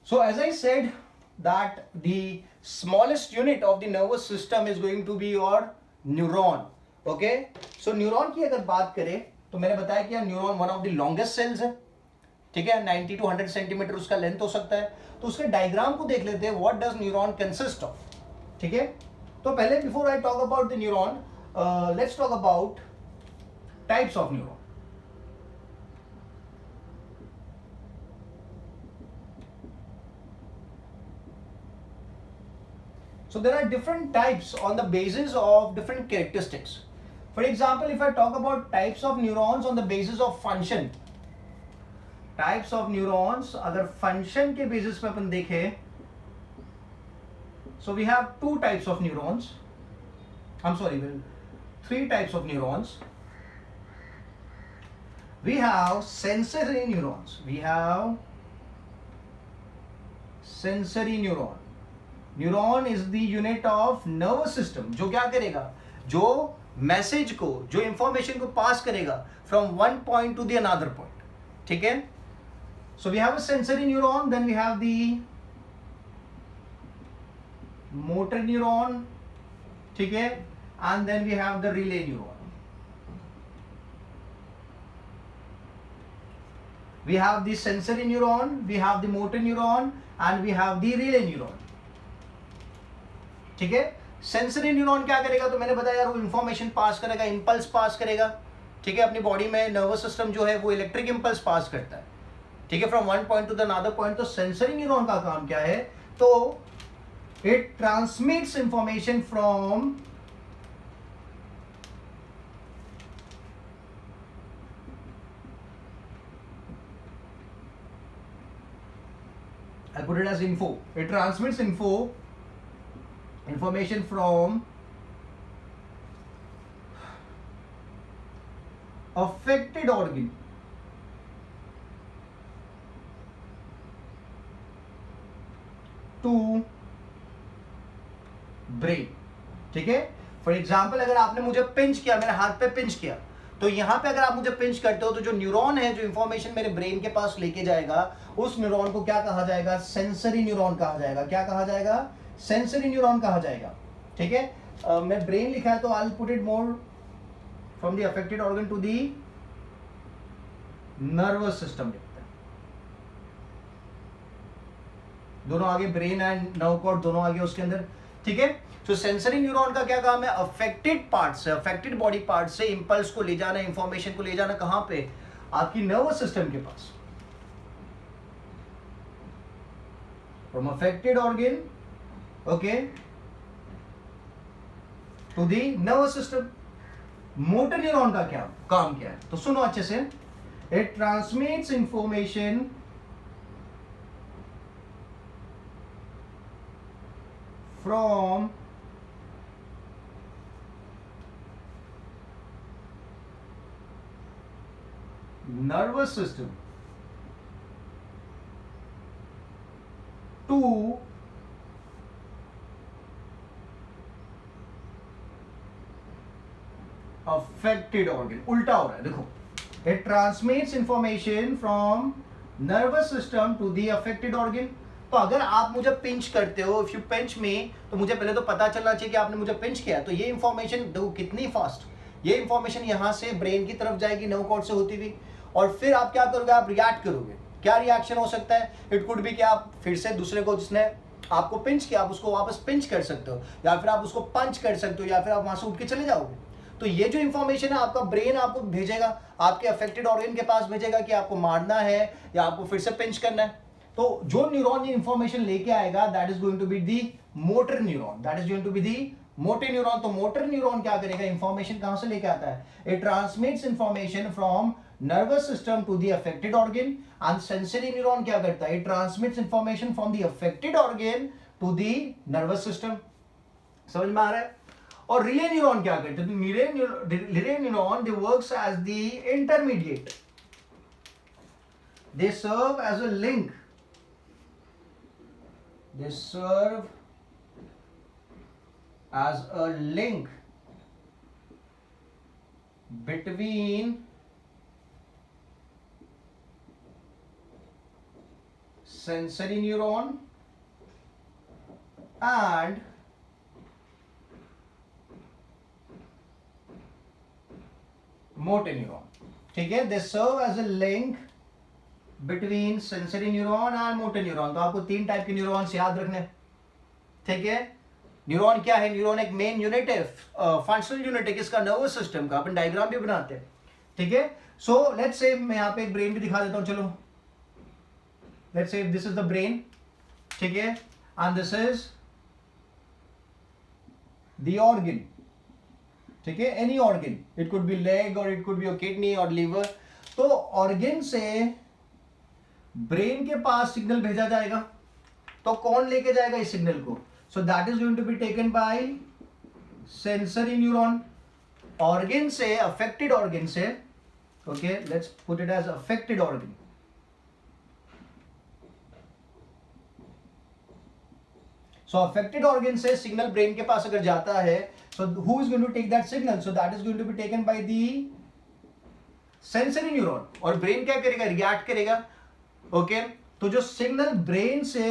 So as I said that the smallest unit of the nervous system is going to be your neuron, okay. So neuron की अगर बात करें तो मैंने बताया कि neuron one of the longest cells है, ठीक है, 90 to 100 सेंटीमीटर उसका लेंथ हो सकता है। तो उसके डायग्राम को देख लेते हैं, what does neuron consist of, ठीक है। तो पहले before I talk about the neuron, let's talk about types of neuron. So there are different types on the basis of different characteristics. For example, if I talk about types of neurons on the basis of function, types of neurons अगर function के basis पे अपन देखें, so we have two types of neurons. I'm sorry, three types of neurons. We have sensory neurons. We have sensory neuron. Neuron is the unit of nervous system, जो क्या करेगा, जो message को, जो information को pass करेगा from one point to the another point, ठीक है। So we have a sensory neuron, then we have the motor neuron, ठीक है, and then we have the relay neuron. We have the sensory neuron, we have the motor neuron and we have the relay neuron, ठीक है। Sensory neuron क्या करेगा, तो मैंने बताया यार वो इंफॉर्मेशन पास करेगा, इंपल्स पास करेगा, ठीक है। अपनी बॉडी में नर्वस सिस्टम जो है वो इलेक्ट्रिक इंपल्स पास करता है, ठीक है, from one point to the another point. तो सेंसरी न्यूरॉन का काम क्या है, तो it transmits information from I put it as info. It transmits information from affected organ to brain, ठीक है। फॉर एग्जाम्पल अगर आपने मुझे पिंच किया, मेरे हाथ पे पिंच किया, तो यहां पे अगर आप मुझे पिंच करते हो तो जो न्यूरॉन है, जो इंफॉर्मेशन मेरे ब्रेन के पास लेके जाएगा, उस न्यूरॉन को क्या कहा जाएगा, सेंसरी न्यूरॉन कहा जाएगा। क्या कहा जाएगा, सेंसरी न्यूरॉन कहा जाएगा, ठीक है। मैं ब्रेन लिखा है तो I will put it more from the affected organ to the nervous system लिखते हैं, दोनों आगे, ब्रेन एंड नर्व कॉर्ड दोनों आगे उसके अंदर, ठीक है। तो सेंसरी न्यूरॉन का क्या काम है, अफेक्टेड पार्ट से, अफेक्टेड बॉडी पार्ट से इंपल्स को ले जाना, इंफॉर्मेशन को ले जाना, कहां पे, आपकी नर्वस सिस्टम के पास, from affected organ, okay, to the nervous system. Motor neuron का क्या काम क्या है, तो सुनो अच्छे से, it transmits information from nervous system to affected organ। उल्टा हो रहा है, देखो, it transmits information from nervous system to the affected organ। तो अगर आप मुझे पिंच करते हो, if you pinch me, तो मुझे पहले तो पता चलना चाहिए कि आपने मुझे पिंच किया, तो ये इंफॉर्मेशन देखो कितनी फास्ट, ये इंफॉर्मेशन यहाँ से ब्रेन की तरफ जाएगी नर्व कॉर्ड से होती हुई, और फिर आप क्या करोगे, आप रिएक्ट करोगे। क्या रिएक्शन हो सकता है, इट कुड बी कि आप फिर से दूसरे को जिसने आपको पिंच किया आप उसको वापस पिंच कर सकते हो, या फिर आप उसको पंच कर सकते हो, या फिर आप वहां से उठ के चले जाओगे। तो ये जो इंफॉर्मेशन है आपका ब्रेन आपको भेजेगा, आपके अफेक्टेड ऑर्गन के पास भेजेगा कि आपको मारना है या आपको फिर से पिंच करना है। तो जो न्यूरॉन ये इंफॉर्मेशन लेके आएगा that is going to be the motor neuron, that is going to be the motor neuron. तो मोटर न्यूरॉन क्या करेगा, इंफॉर्मेशन कहां से लेके आता है, it transmits information from nervous system to the affected organ, and sensory neuron क्या करता है, it transmits information from the affected organ to the nervous system. समझ में आ रहा है। और रिले न्यूरॉन क्या करते हैं, relay neuron they works as the intermediate, they serve as a link, they serve as a link between sensory neuron and motor neuron। ठीक है, they serve as a link between sensory neuron and motor neuron. तो आपको 3 type के neurons याद रखने, ठीक है। Neuron क्या है, न्यूरॉन एक मेन यूनिट है, फंक्शनल यूनिट है किसका, नर्वस सिस्टम का। अपन डायग्राम भी बनाते हैं, ठीक है। सो लेट्स से मैं यहाँ पे एक ब्रेन भी दिखा देता हूँ, चलो। Let's say this is the brain, ठीक है, and this is the organ, ठीक है, any organ, it could be leg और it could be your kidney और लीवर। तो ऑर्गन से ब्रेन के पास सिग्नल भेजा जाएगा, तो कौन लेके जाएगा इस सिग्नल को, so that is going to be taken by sensory neuron. Organ से, अफेक्टेड ऑर्गन से, okay, let's put it as affected organ. So affected organ से सिग्नल ब्रेन के पास अगर जाता है, so who is going to take that signal, so that is going to be taken by the sensory neuron. और brain क्या करेगा, react करेगा, ओके। तो जो सिग्नल ब्रेन से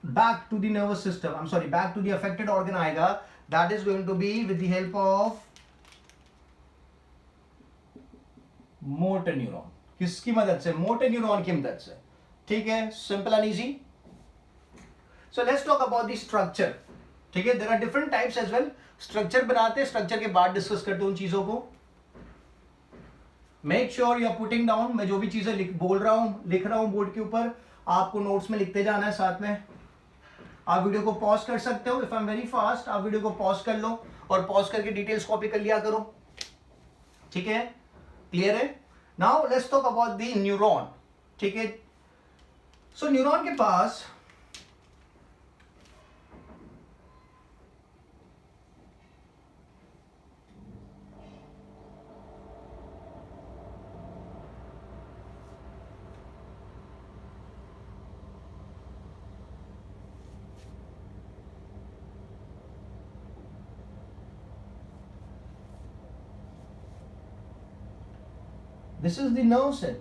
back to the nervous system, I am sorry, back to the affected organ आएगा, that is going to be with the help of motor neuron. किसकी मदद से, मोटर न्यूरॉन की मदद से, ठीक है, simple and easy. So let's talk about the structure, ठीक है, there are different types as well. Structure बनाते हैं, स्ट्रक्चर के बाद डिस्कस करते हैं उन चीजों को। Make sure you are putting down, मैं जो भी चीजें बोल रहा हूं, लिख रहा हूं बोर्ड के ऊपर, आपको नोट्स में लिखते जाना है साथ में। आप वीडियो को पॉज कर सकते हो, if I am very fast आप वीडियो को पॉज कर लो और पॉज करके डिटेल्स कॉपी कर लिया करो, ठीक है, क्लियर है। Now let's talk about the neuron, ठीक है। सो न्यूरॉन के पास this is the nerve cell,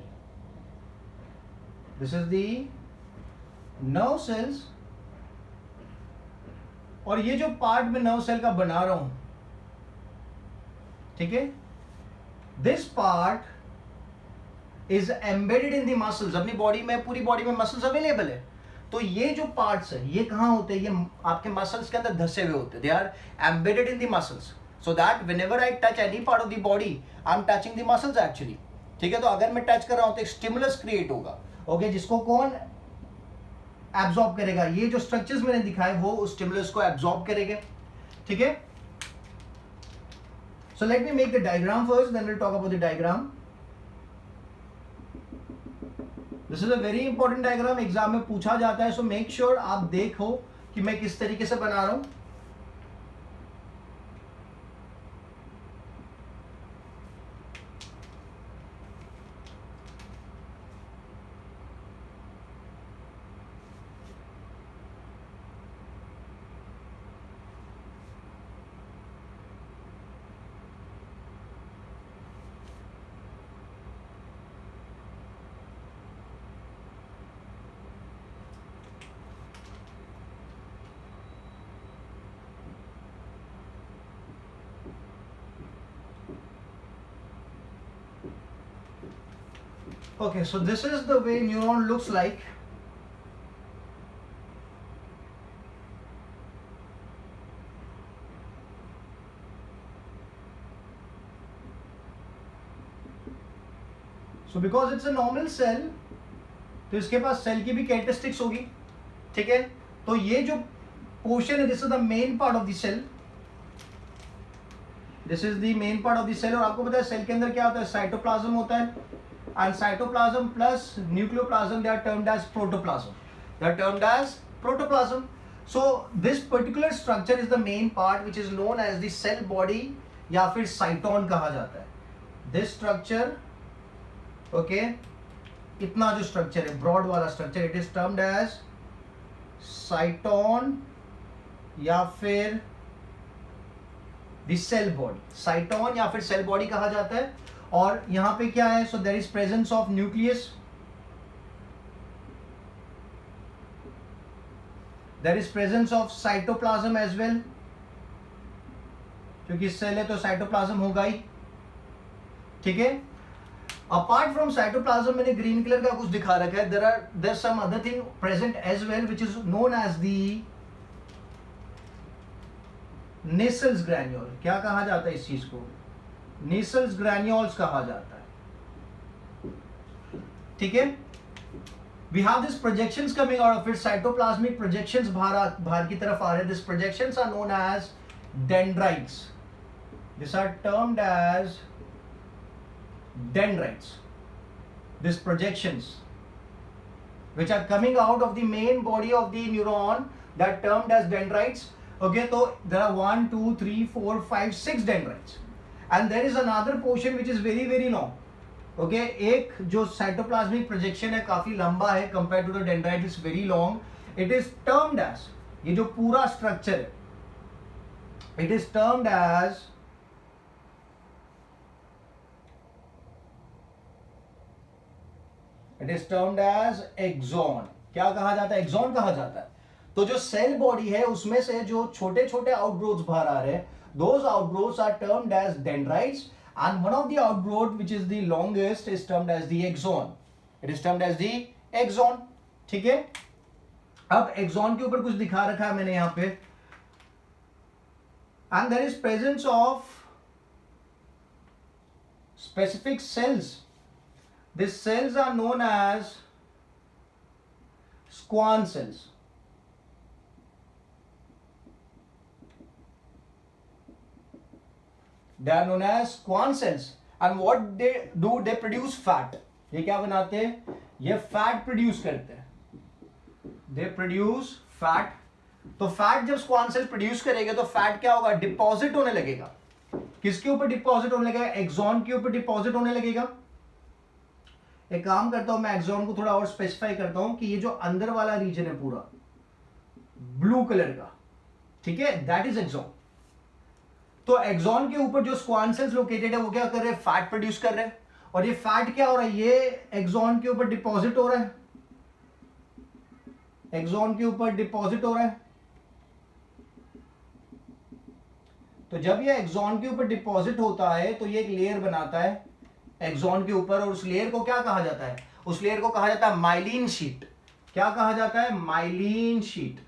this is the nerve cells। और ये जो पार्ट में नर्व सेल का बना रहा हूं, ठीक है, this part is embedded in the muscles. अपनी बॉडी में, पूरी बॉडी में मसल्स अवेलेबल है। तो ये जो पार्ट्स है ये कहां होते हैं, ये आपके मसल्स के अंदर धसे हुए होते हैं, they are embedded in the muscles, so that whenever I touch any part of the body I am touching the muscles actually, ठीक है। तो अगर मैं टच कर रहा हूं तो एक स्टिमुलस क्रिएट होगा, ओके, जिसको कौन एब्जॉर्ब करेगा, ये जो स्ट्रक्चर्स मैंने दिखाए वो उस स्टिमुलस को एब्जॉर्ब करेंगे, ठीक है। So let me make the diagram first, then will talk about the diagram. This is a very important diagram, exam में पूछा जाता है, सो मेक श्योर आप देखो कि मैं किस तरीके से बना रहा हूं। Okay, so this is the way neuron looks like. So because it's a normal cell, तो इसके पास सेल की भी कैरेक्टरिस्टिक्स होगी, ठीक है. तो ये जो पोर्शन है, this is the main part of the cell, this is the main part of the cell. और आपको पता है सेल के अंदर क्या होता है, साइटोप्लाज्म होता है, and cytoplasm plus nucleoplasm, they are termed as protoplasm, they are termed as protoplasm. So this particular structure is the main part which is known as the cell body, या फिर साइटोन कहा जाता है. दिस स्ट्रक्चर, ओके, इतना जो structure है broad वाला structure, it is termed as cyton या फिर द सेल बॉडी. साइटोन या फिर सेल बॉडी कहा जाता है. और यहां पे क्या है, so there is presence of nucleus, there is presence of cytoplasm as well, क्योंकि सेल है तो साइटोप्लाज्म होगा ही, ठीक है. अपार्ट फ्रॉम साइटोप्लाज्म मैंने ग्रीन कलर का कुछ दिखा रखा है, there some other thing present as well which is known as the Nissl's granule. क्या कहा जाता है इस चीज को, नेसल्स ग्रैन्यूल्स कहा जाता है, ठीक है. We have this projections coming out of it, cytoplasmic projections बाहर की तरफ आ रहे हैं. This projections are known as dendrites, this are termed as dendrites. These projections which are coming out of the main body of the neuron, that termed as dendrites. Okay, so there are 1 2 3 4 5 6 dendrites, and there is another portion which is very very long. Okay, एक जो cytoplasmic projection है काफी लंबा है compared to the dendrite, is very long. It is termed as, ये जो पूरा structure है, it is termed as it is termed as axon. क्या कहा जाता है, एक्सॉन कहा जाता है. तो जो सेल बॉडी है उसमें से जो छोटे छोटे आउटग्रोथ्स बाहर आ रहे हैं, those outgrowths are termed as dendrites, and one of the outgrowth which is the longest is termed as the axon. It is termed as the axon, ठीक है. अब एक्सॉन के ऊपर कुछ दिखा रखा है मैंने यहां पे, and there is presence of specific cells. These cells are known as Schwann cells. They are known as Schwann cells. And what they do, they produce fat. ये क्या बनाते हैं, ये फैट प्रोड्यूस करते हैं. They produce fat. तो fat जब Schwann cells produce करेंगे तो फैट क्या होगा, डिपॉजिट होने लगेगा. किसके ऊपर डिपॉजिट होने लगेगा, एक्सॉन के ऊपर डिपॉजिट होने लगेगा. एक काम करता हूं मैं, एक्सॉन को थोड़ा और स्पेसिफाई करता हूं कि ये जो अंदर वाला रीजन है पूरा ब्लू कलर का, ठीक है, दैट इज एक्सॉन. तो एक्सॉन के ऊपर जो स्क्वान सेल्स लोकेटेड है वो क्या कर रहे हैं, फैट प्रोड्यूस कर रहे हैं. और ये फैट क्या हो रहा है, ये एक्सॉन के ऊपर डिपॉजिट हो रहा है, एक्सॉन के ऊपर डिपॉजिट हो रहा है. तो जब ये एक्सॉन के ऊपर डिपॉजिट होता है तो ये एक लेयर बनाता है एक्सॉन के ऊपर, और उस लेयर को क्या कहा जाता है, उस लेयर को कहा जाता है माइलिन शीट. क्या कहा जाता है, माइलिन शीट.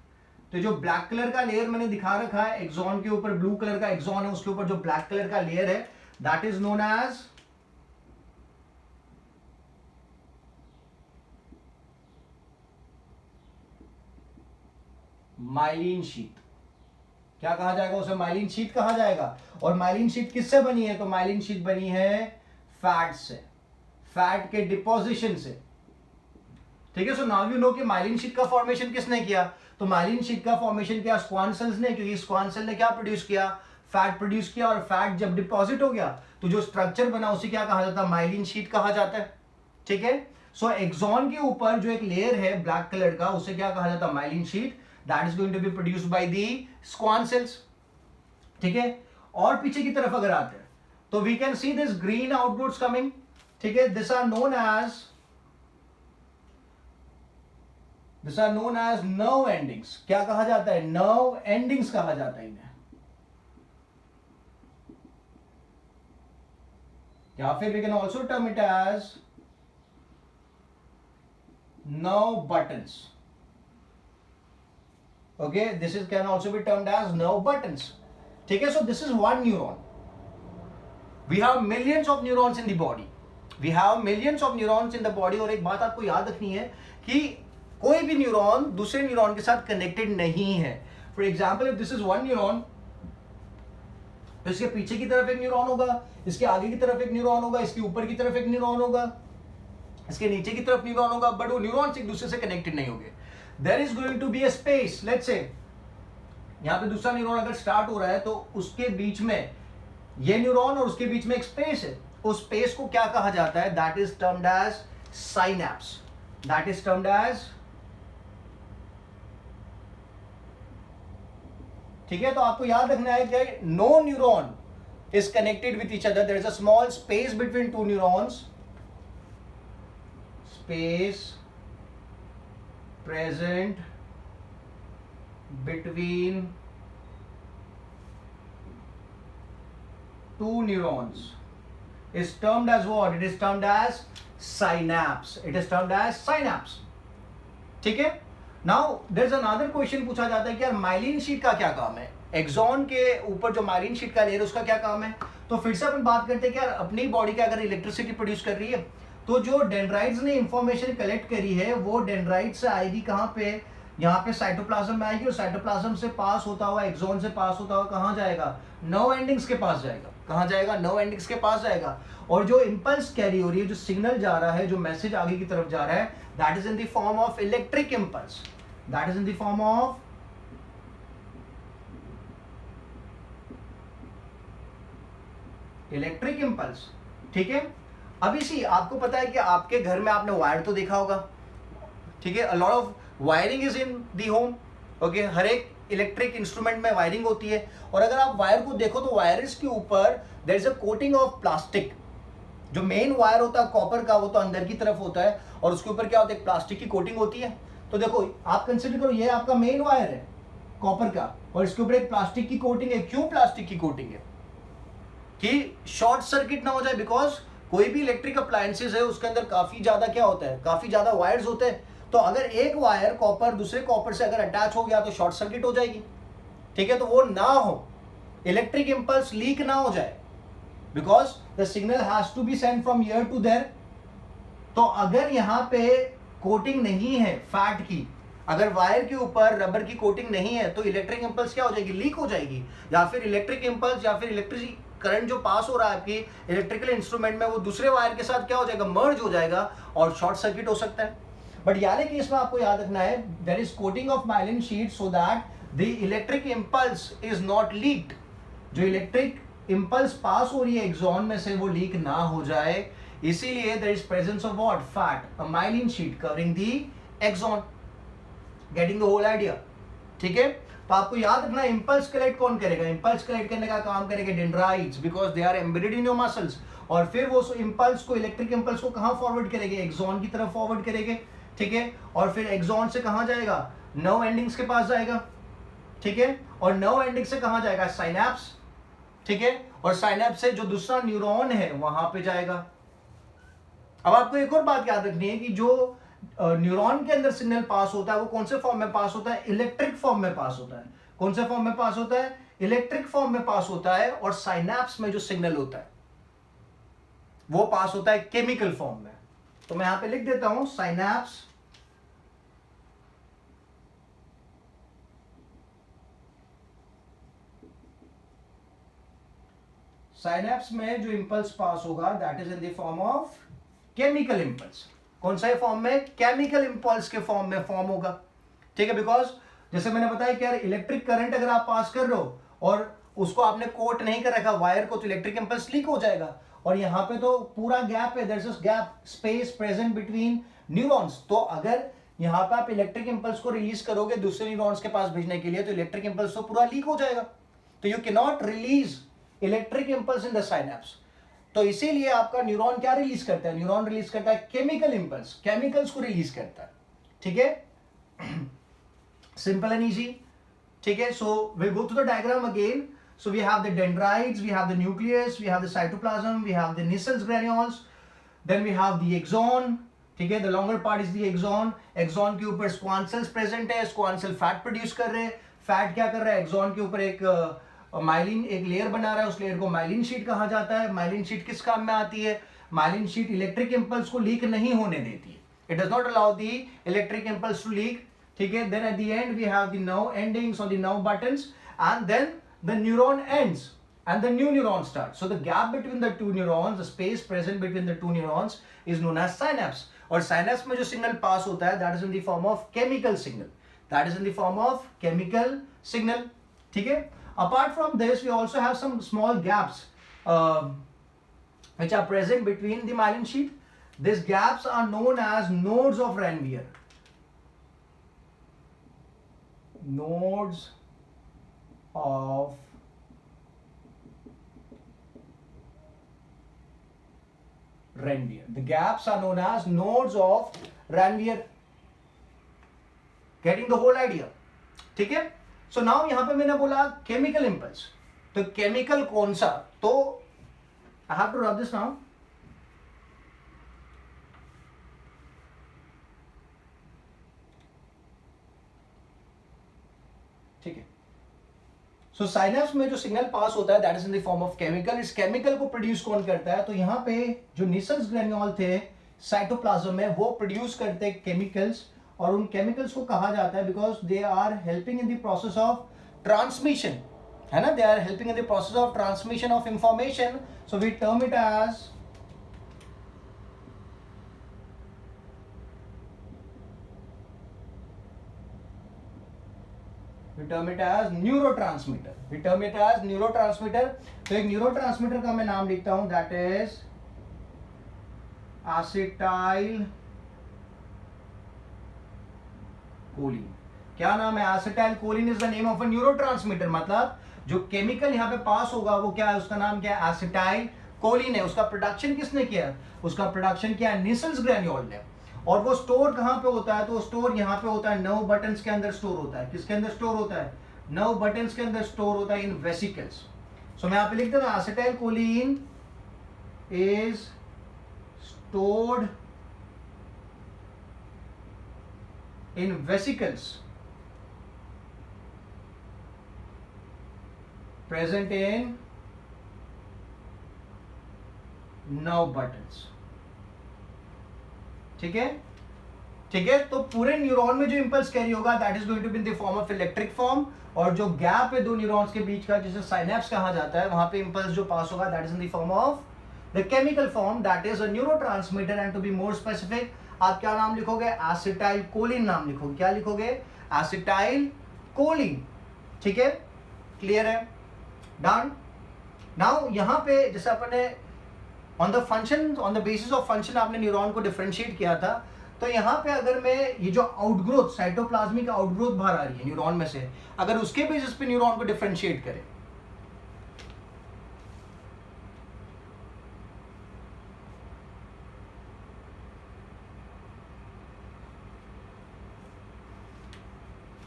तो जो ब्लैक कलर का लेयर मैंने दिखा रखा है एक्सॉन के ऊपर, ब्लू कलर का एक्सॉन है, उसके ऊपर जो ब्लैक कलर का लेयर है, that is known as myelin sheath. क्या कहा जाएगा उसे, माइलिन शीट कहा जाएगा. और माइलिन शीट किससे बनी है, तो माइलिन शीट बनी है फैट से, फैट के डिपोजिशन से, ठीक है. सो नाउ यू नो कि माइलिन शीट का फॉर्मेशन किसने किया, तो माइलिन शीट का फॉर्मेशन किया स्क्वान सेल्स ने, क्योंकि स्क्वान सेल ने क्या प्रोड्यूस किया, फैट प्रोड्यूस किया. और फैट जब डिपॉजिट हो गया तो जो स्ट्रक्चर बना उसे क्या कहा जाता है, माइलिन शीट कहा जाता है, ठीक है. सो एक्सॉन के ऊपर जो एक लेयर है ब्लैक कलर का, उसे क्या कहा जाता है, myelin sheath. That is going to be produced by the Schwann cells, ठीक है. और पीछे की तरफ अगर आते हैं तो we can see this green outputs coming, ठीक है. This are known as nerve endings. क्या कहा जाता है, नर्व एंडिंग्स कहा जाता है इन्हें. या फिर we can also term it as nerve buttons. Okay, this is can also be termed as nerve buttons. ठीक है, so this is one neuron. We have millions of neurons in the body. We have millions of neurons in the body. और एक बात आपको याद रखनी है कि कोई भी न्यूरॉन दूसरे न्यूरॉन के साथ कनेक्टेड नहीं है. For example, if this is one neuron, तो इसके पीछे की तरफ एक न्यूरॉन होगा, इसके आगे की तरफ एक न्यूरॉन होगा, इसके ऊपर की तरफ एक न्यूरॉन होगा, इसके नीचे की तरफ न्यूरॉन होगा, बट वो न्यूरॉन्स एक दूसरे से कनेक्टेड नहीं होंगे. There is going to be a space. Let's say यहां पे दूसरा न्यूरॉन अगर स्टार्ट हो रहा है तो उसके बीच में ये न्यूरॉन और उसके बीच में एक स्पेस है. उस स्पेस को क्या कहा जाता है? That is termed as synapse. That is termed as, ठीक है. तो आपको याद रखना है कि no neuron is connected with each other. There is a small space between two neurons. Space present between two neurons is termed as what? It is termed as synapse. It is termed as synapse. ठीक है. Now there is another question पूछा जाता है कि यार myelin sheath का क्या काम है? एक्सॉन के ऊपर जो माइलिन शीट का लेयर है उसका क्या काम है? तो फिर से अपन बात करते हैं कि यार अपनी बॉडी का अगर इलेक्ट्रिसिटी प्रोड्यूस कर रही है तो जो डेंड्राइट्स ने इंफॉर्मेशन कलेक्ट करी है वो डेंड्राइट से आएगी कहाँ पे? यहाँ पे साइटोप्लाज्म में आएगी और साइटोप्लाज्म से पास होता हुआ, एक्सॉन से पास होता हुआ कहाँ जाएगा? नर्व एंडिंग्स के पास जाएगा. कहाँ जाएगा? नर्व एंडिंग्स के पास जाएगा. और जो इंपल्स कैरी हो रही है, जो सिग्नल जा रहा है, जो मैसेज आगे की तरफ जा रहा है, that is in the form of electric impulse. That is in the form of electric impulse. ठीक है. अभी सी आपको पता है कि आपके घर में आपने वायर तो देखा होगा. ठीक है. A lot of wiring is in the home. Okay, हर एक इलेक्ट्रिक इंस्ट्रूमेंट में वायरिंग होती है. और अगर आप वायर को देखो तो वायर्स के ऊपर there is a coating of plastic. जो मेन वायर होता है कॉपर का वो तो अंदर की तरफ होता है और उसके ऊपर क्या होता है? प्लास्टिक की कोटिंग होती है. तो देखो आप कंसिडर करो ये आपका मेन वायर है कॉपर का और इसके ऊपर एक प्लास्टिक की कोटिंग है. क्यों प्लास्टिक की कोटिंग है? कि शॉर्ट सर्किट ना हो जाए. बिकॉज कोई भी इलेक्ट्रिक अप्लायंसेस है उसके अंदर काफी ज्यादा क्या होता है? काफी ज्यादा वायर्स होते हैं. तो अगर एक वायर कॉपर दूसरे कॉपर से अगर अटैच हो गया तो शॉर्ट सर्किट हो जाएगी. ठीक है. तो वो ना हो, इलेक्ट्रिक इंपल्स लीक ना हो जाए, because the signal has to be send from here to there. तो अगर यहां पे कोटिंग नहीं है फैट की, अगर वायर के ऊपर रबर की कोटिंग नहीं है तो इलेक्ट्रिक इंपल्स क्या हो जाएगी? लीक हो जाएगी. या फिर इलेक्ट्रिक इंपल्स या फिर इलेक्ट्रिक करंट जो पास हो रहा है आपकी इलेक्ट्रिकल इंस्ट्रूमेंट में वो दूसरे वायर के साथ क्या हो जाएगा? मर्ज हो जाएगा और शॉर्ट सर्किट हो सकता है. बट यानी कि इसमें आपको याद रखना है there is coating of myelin sheath so that the electric impulse is not leaked. जो इलेक्ट्रिक इंपल्स पास हो रही है एक्सॉन में से वो लीक ना हो जाए, इसीलिए there is presence of what? Fat, a myelin sheath covering the axon. Getting the whole idea. ठीक है. तो आपको याद रखना इंपल्स कलेक्ट कौन करेगा? इंपल्स कलेक्ट करने का काम करेंगे dendrites, because they are embedded in your muscles. और फिर वो इंपल्स को, इलेक्ट्रिक इंपल्स को कहां फॉरवर्ड करेंगे? एक्सॉन की तरफ फॉरवर्ड करेंगे. ठीक है. और फिर एक्सॉन से कहां जाएगा? नर्व एंडिंग्स के पास जाएगा. ठीक है. और नर्व एंडिंग से कहां जाएगा? साइनैप्स. ठीक है. और साइनैप्स से जो दूसरा न्यूरॉन है वहां पे जाएगा. अब आपको एक और बात याद रखनी है कि जो न्यूरॉन के अंदर सिग्नल पास होता है वो कौन से फॉर्म में पास होता है? इलेक्ट्रिक फॉर्म में पास होता है. कौन से फॉर्म में पास होता है? इलेक्ट्रिक फॉर्म में पास होता है. और साइनैप्स में जो सिग्नल होता है वो पास होता है केमिकल फॉर्म में. तो मैं यहां पे लिख देता हूं साइनैप्स साइनैप्स में जो इंपल्स पास होगा that is in the form of chemical impulse. कौन सा फॉर्म में? केमिकल इंपल्स के फॉर्म में फॉर्म होगा. ठीक है. बिकॉज जैसे मैंने बताया कि यार इलेक्ट्रिक करंट अगर आप पास कर रहे हो और उसको आपने कोट नहीं कर रखा वायर को तो इलेक्ट्रिक इंपल्स लीक हो जाएगा. और यहाँ पे तो पूरा गैप है, there is gap space present between neurons. तो अगर यहाँ पे आप इलेक्ट्रिक इंपल्स को रिलीज करोगे दूसरे न्यूरॉन्स के पास भेजने के लिए तो इलेक्ट्रिक इंपल्स तो पूरा लीक हो जाएगा. तो you can not release electric impulse in the synapse. तो इसीलिए आपका न्यूरॉन क्या रिलीज करता है? न्यूरॉन रिलीज करता है केमिकल इंपल्स, केमिकल्स को रिलीज करता है. ठीक है. Simple and easy. ठीक है. So will go to the diagram again. So we have the dendrites, we have the nucleus, we have the cytoplasm, we have the Nissen's granules, then we have the axon, ठीक है, the longer part is the axon, axon के ऊपर Schwann cells present है, Schwann cell fat produce कर रहे हैं, fat क्या कर रहा है, एक्सॉन के ऊपर एक माइलिन एक लेयर बना रहा है, उस लेयर को माइलिन शीट कहा जाता है। माइलिन शीट किस काम में आती है, माइलिन शीट इलेक्ट्रिक इंपल्स को लीक नहीं होने देती है, it does not allow the electric impulse to leak, ठीक है। Then at the end we have the nerve endings और the nerve buttons and then the neuron ends and the new neuron starts. So the gap between the two neurons, the space present between the two neurons is known as synapse. और synapse में जो signal pass होता है that is in the form of chemical signal. That is in the form of chemical signal. ठीक है? Apart from this, we also have some small gaps which are present between the myelin sheath. These gaps are known as nodes of Ranvier. Nodes of Ranvier. The gaps are known as nodes of Ranvier. Getting the whole idea? ठीक है? So now यहां पे मैंने बोला chemical impulse. तो chemical कौन सा? तो I have to rub this now. ठीक है. सो साइनेप्स में जो सिग्नल पास होता है that is in the form of chemical. इस केमिकल को प्रोड्यूस कौन करता है, तो यहाँ पे जो निसल्स ग्रेन्यूल थे साइटोप्लाज्म में वो प्रोड्यूस करते हैं केमिकल्स, और उन केमिकल्स को कहा जाता है because they are helping in the process of transmission, है ना, they are helping in the process of transmission of information, so we term it as we term it as neurotransmitter. We term it as neurotransmitter. तो एक neurotransmitter का मैं नाम लिखता हूं that is acetyl choline. क्या नाम है, acetyl choline is the name of a neurotransmitter. मतलब जो केमिकल यहाँ पे पास होगा वो क्या है, उसका नाम क्या है, एसिटाइल कोलिन है। उसका प्रोडक्शन किसने किया, उसका प्रोडक्शन किया निसल्स ग्रेन्यूल ने। और वो स्टोर कहां पे होता है, तो स्टोर यहां पे होता है नर्व बटन्स के अंदर स्टोर होता है। किसके अंदर स्टोर होता है, नर्व बटन्स के अंदर स्टोर होता है इन वेसिकल्स। सो मैं यहां पे लिख देता हूं acetylcholine is stored in vesicles present in nerve buttons. ठीक है, ठीक है। तो पूरे न्यूरॉन में जो इंपल्स कैरी होगा that is going to be in the form of electric form, और जो गैप है दो न्यूरॉन्स के बीच का जिसे साइनेप्स कहा जाता है, वहां पे इंपल्स जो पास होगा that is in the form of the chemical form that is a neurotransmitter. And to be more specific आप क्या नाम लिखोगे, एसिटाइल कोलिन नाम लिखोगे। क्या लिखोगे, एसिटाइल कोलिन। ठीक है, क्लियर है, डन। नाउ यहां पे जैसे अपने on the function, on the basis of function आपने न्यूरॉन को डिफरेंशिएट किया था। तो यहाँ पे अगर मैं ये जो आउटग्रोथ साइटोप्लाज्मिक आउटग्रोथ बाहर आ रही है न्यूरॉन में से, अगर उसके बेसिस पे न्यूरॉन को डिफरेंशिएट करें,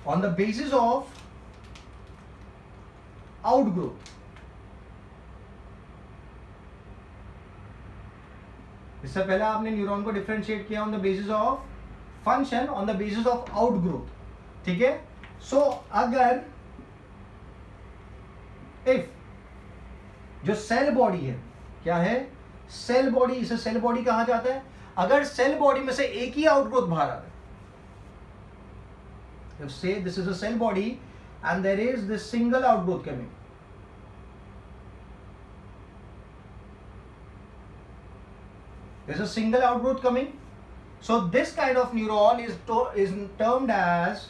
on the basis of outgrowth, इससे पहले आपने न्यूरॉन को डिफरेंशिएट किया on the basis of function, on the basis of outgrowth. ठीक है, सो अगर इफ जो सेल बॉडी है, क्या है, सेल बॉडी, इसे सेल बॉडी कहा जाता है। अगर सेल बॉडी में से एक ही आउटग्रोथ बाहर आ रहा है, say this is a cell body and there is this single outgrowth coming, there's a single outgrowth coming, so this kind of neuron is termed as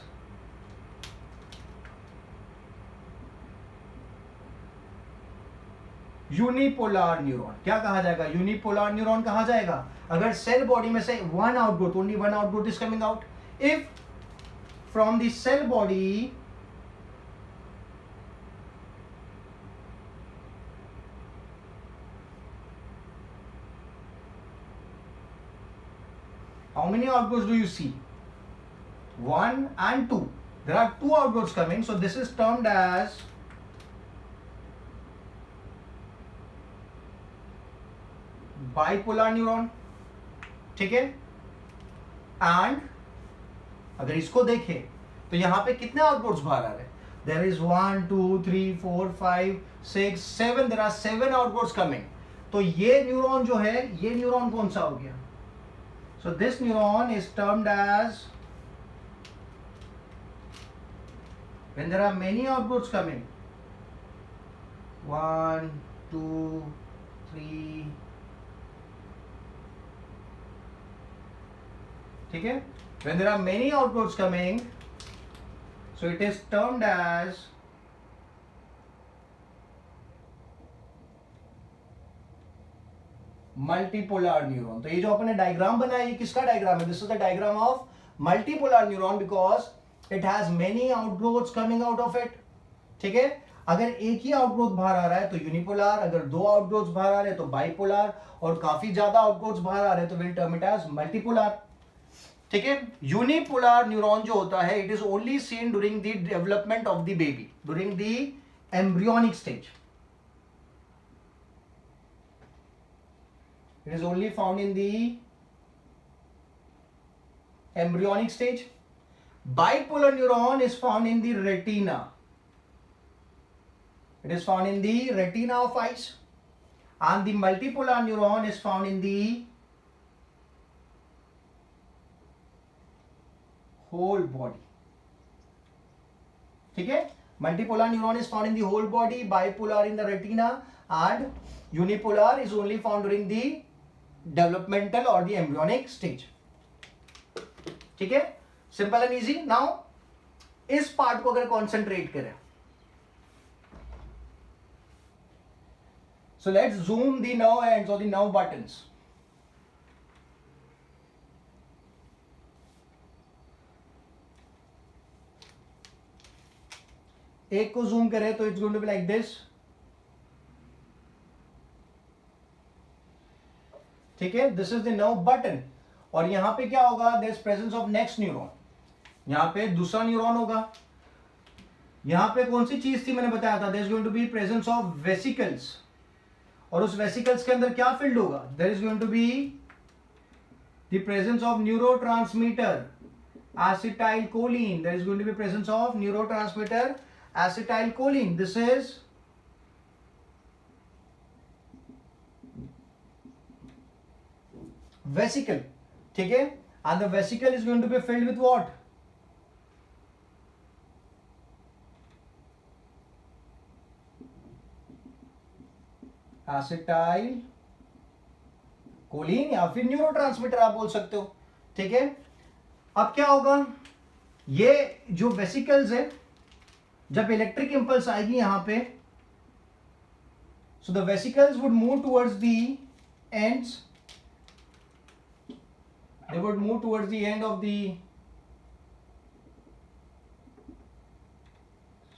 unipolar neuron. क्या कहा जाएगा, unipolar neuron कहा जाएगा अगर cell body में से one outgrowth, only one outgrowth is coming out. If from the cell body how many outgrowths do you see, 1 and 2, there are 2 outgrowths coming, so this is termed as bipolar neuron। ठीक है, and अगर इसको देखें तो यहां पे कितने outputs बाहर आ रहे हैं? There is 1 2 3 4 5 6 7, there are 7 outputs coming. तो ये न्यूरॉन जो है, ये न्यूरॉन कौन सा हो गया? So this neuron is termed as, when there are many outputs coming, 1 2 3, ठीक है, when there are many outputs coming, so it is termed as multipolar neuron. तो ये जो अपने डायग्राम बनाया, ये किसका डायग्राम है? This is the diagram of multipolar neuron because it has many outgrowths coming out of it. ठीक है, अगर एक ही आउटग्रोथ बाहर आ रहा है तो यूनिपोलर, अगर दो आउटग्रोथ्स बाहर आ रहे हैं तो बाइपोलर, और काफी ज्यादा आउटग्रोथ्स बाहर आ रहे हैं तो will term it as multipolar. ठीक है, यूनिपोलर न्यूरॉन जो होता है, it is only seen during the development of the baby, during the embryonic stage. It is only found in the embryonic stage. Bipolar neuron is found in the retina. It is found in the retina of eyes. And the multipolar neuron is found in the whole body. ठीक है, multipolar neuron is found in the whole body, bipolar in the retina, and unipolar is only found during the developmental or the embryonic stage. ठीक है, simple and easy. Now इस part को अगर concentrate करें, so let's zoom the nerve ends or the nerve buttons. एक को zoom करें तो it's going to be like this. ठीक है, this is the nerve button. और यहां पे क्या होगा? There is presence of next neuron. यहां पे दूसरा न्यूरॉन होगा. यहां पे कौन सी चीज थी, मैंने बताया था, there is going to be presence of vesicles. और उस वेसिकल्स के अंदर क्या फील्ड होगा? There is going to be the presence of neurotransmitter acetylcholine. There is going to be presence of neurotransmitter acetylcholine. This is vesicle. ठीक है, and the vesicle is going to be filled with what? Acetylcholine या फिर neurotransmitter आप बोल सकते हो. ठीक है, अब क्या होगा? ये जो वेसिकल्स है, जब इलेक्ट्रिक इंपल्स आएगी यहां पे, so the vesicles would move towards the ends, they would move towards the end of the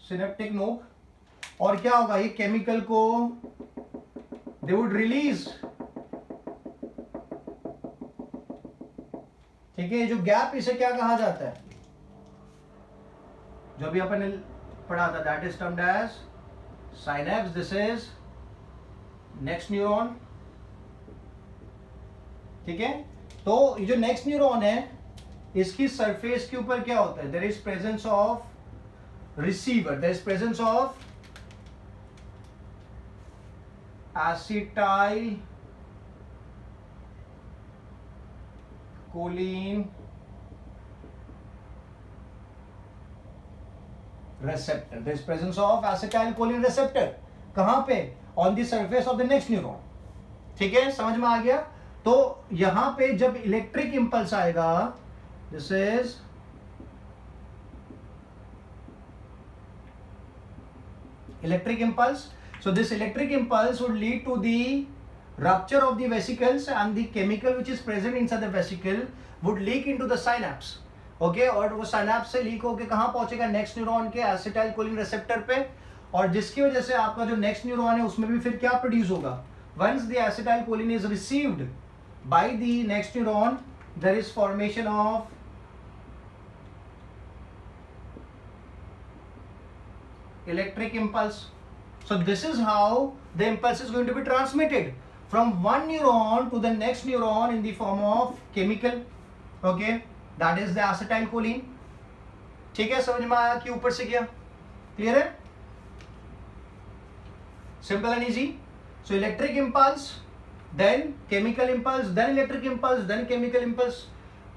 synaptic node. और क्या होगा? ये केमिकल को they would release. ठीक है, जो गैप, इसे क्या कहा जाता है? जो अभी अपन ने पढ़ा था, that is termed as synapse. This is next neuron. ठीक है, तो ये जो नेक्स्ट न्यूरॉन है, इसकी सरफेस के ऊपर क्या होता है? There is presence of receiver, there is presence of acetylcholine receptor. There is presence of acetylcholine receptor. कहां पे? On the surface of the next neuron. ठीक है, समझ में आ गया? तो यहां पे जब इलेक्ट्रिक इंपल्स आएगा, this is electric impulse. So this electric impulse would lead to the rupture of the vesicles and the chemical which is present inside the vesicle would leak into the synapse. Okay, और वो synapse से leak होके कहां पहुंचेगा? Next neuron के acetylcholine receptor पे, और जिसकी वजह से आपका जो नेक्स्ट न्यूरॉन है उसमें भी फिर क्या प्रोड्यूस होगा? Once the acetylcholine is received by the next neuron, there is formation of electric impulse. So this is how the impulse is going to be transmitted from one neuron to the next neuron in the form of chemical. Okay, that is the acetylcholine. ठीक है, समझ में आया कि ऊपर से क्या? Clear है? Simple and easy. So electric impulse, then chemical impulse, then electric impulse, then chemical impulse,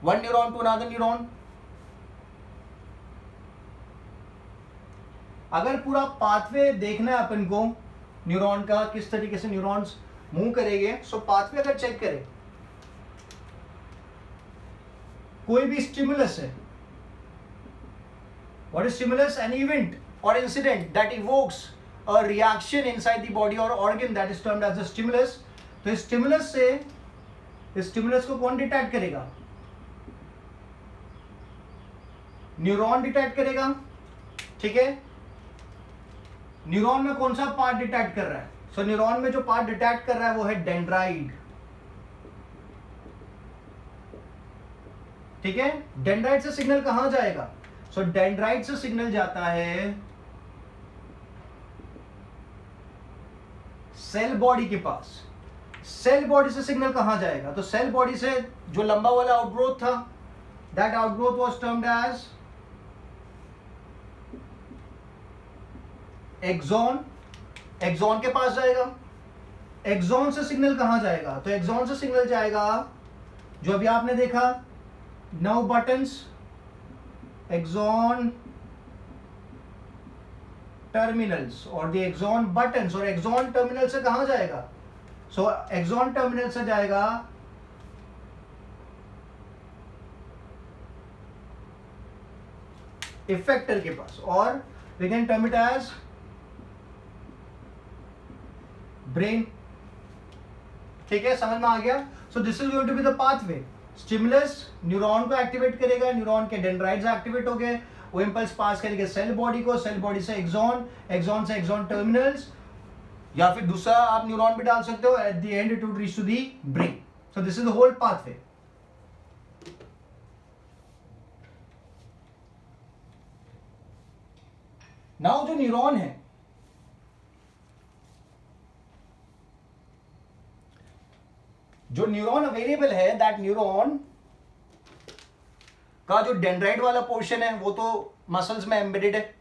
one neuron to another neuron. अगर पूरा पाथवे देखना है अपन को न्यूरॉन का, किस तरीके से न्यूरॉन्स मूव करेंगे, सो पाथवे अगर चेक करें, कोई भी स्टिमुलस है, what is stimulus? An event और incident that evokes a reaction inside the body और organ, that is termed as the stimulus. तो इस स्टिमुलस से, इस स्टिमुलस को कौन डिटेक्ट करेगा? न्यूरॉन डिटेक्ट करेगा। ठीक है, न्यूरॉन में कौन सा पार्ट डिटेक्ट कर रहा है? सो न्यूरॉन में जो पार्ट डिटेक्ट कर रहा है वो है डेंड्राइड। ठीक है, डेंड्राइड से सिग्नल कहां जाएगा? सो डेंड्राइड से सिग्नल जाता है सेल बॉडी के पास। सेल बॉडी से सिग्नल कहां जाएगा? तो सेल बॉडी से जो लंबा वाला आउटग्रोथ था, that outgrowth was termed as axon. Axon के पास जाएगा। एक्सॉन से सिग्नल कहां जाएगा? तो एक्सॉन से सिग्नल जाएगा, जो अभी आपने देखा, नर्व बटन्स, एक्सॉन टर्मिनल्स और द एक्सॉन बटन्स। और एक्सॉन टर्मिनल से कहां जाएगा? सो एक्सॉन टर्मिनल से जाएगा इफेक्टर के पास, और we can term it as brain. ठीक है, समझ में आ गया? So this is going to be the pathway. Stimulus neuron को एक्टिवेट करेगा, न्यूरॉन के डेंड्राइट्स एक्टिवेट हो गए, वो इंपल्स पास करेंगे सेल बॉडी को, सेल बॉडी से एक्सॉन, एक्सॉन से एक्सॉन टर्मिनल्स, या फिर दूसरा आप न्यूरॉन भी डाल सकते हो, at the end it would reach to the brain. So this is the whole pathway. Now जो न्यूरॉन है, जो न्यूरॉन अवेलेबल है, दैट न्यूरॉन का जो डेंड्राइट वाला पोर्शन है वो तो मसल्स में एम्बेडेड है।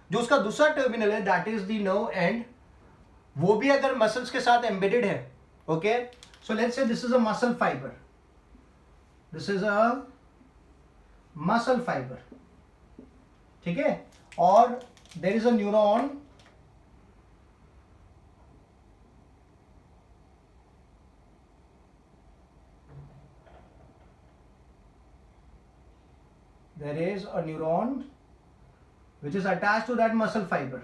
जो उसका दूसरा टर्मिनल है, that is the nerve end, वो भी अगर मसल्स के साथ एम्बेडेड है। Okay, so let's say this is a muscle fibre, this is a muscle fibre. ठीक है, और there is a neuron there is a neuron which is attached to that muscle fiber।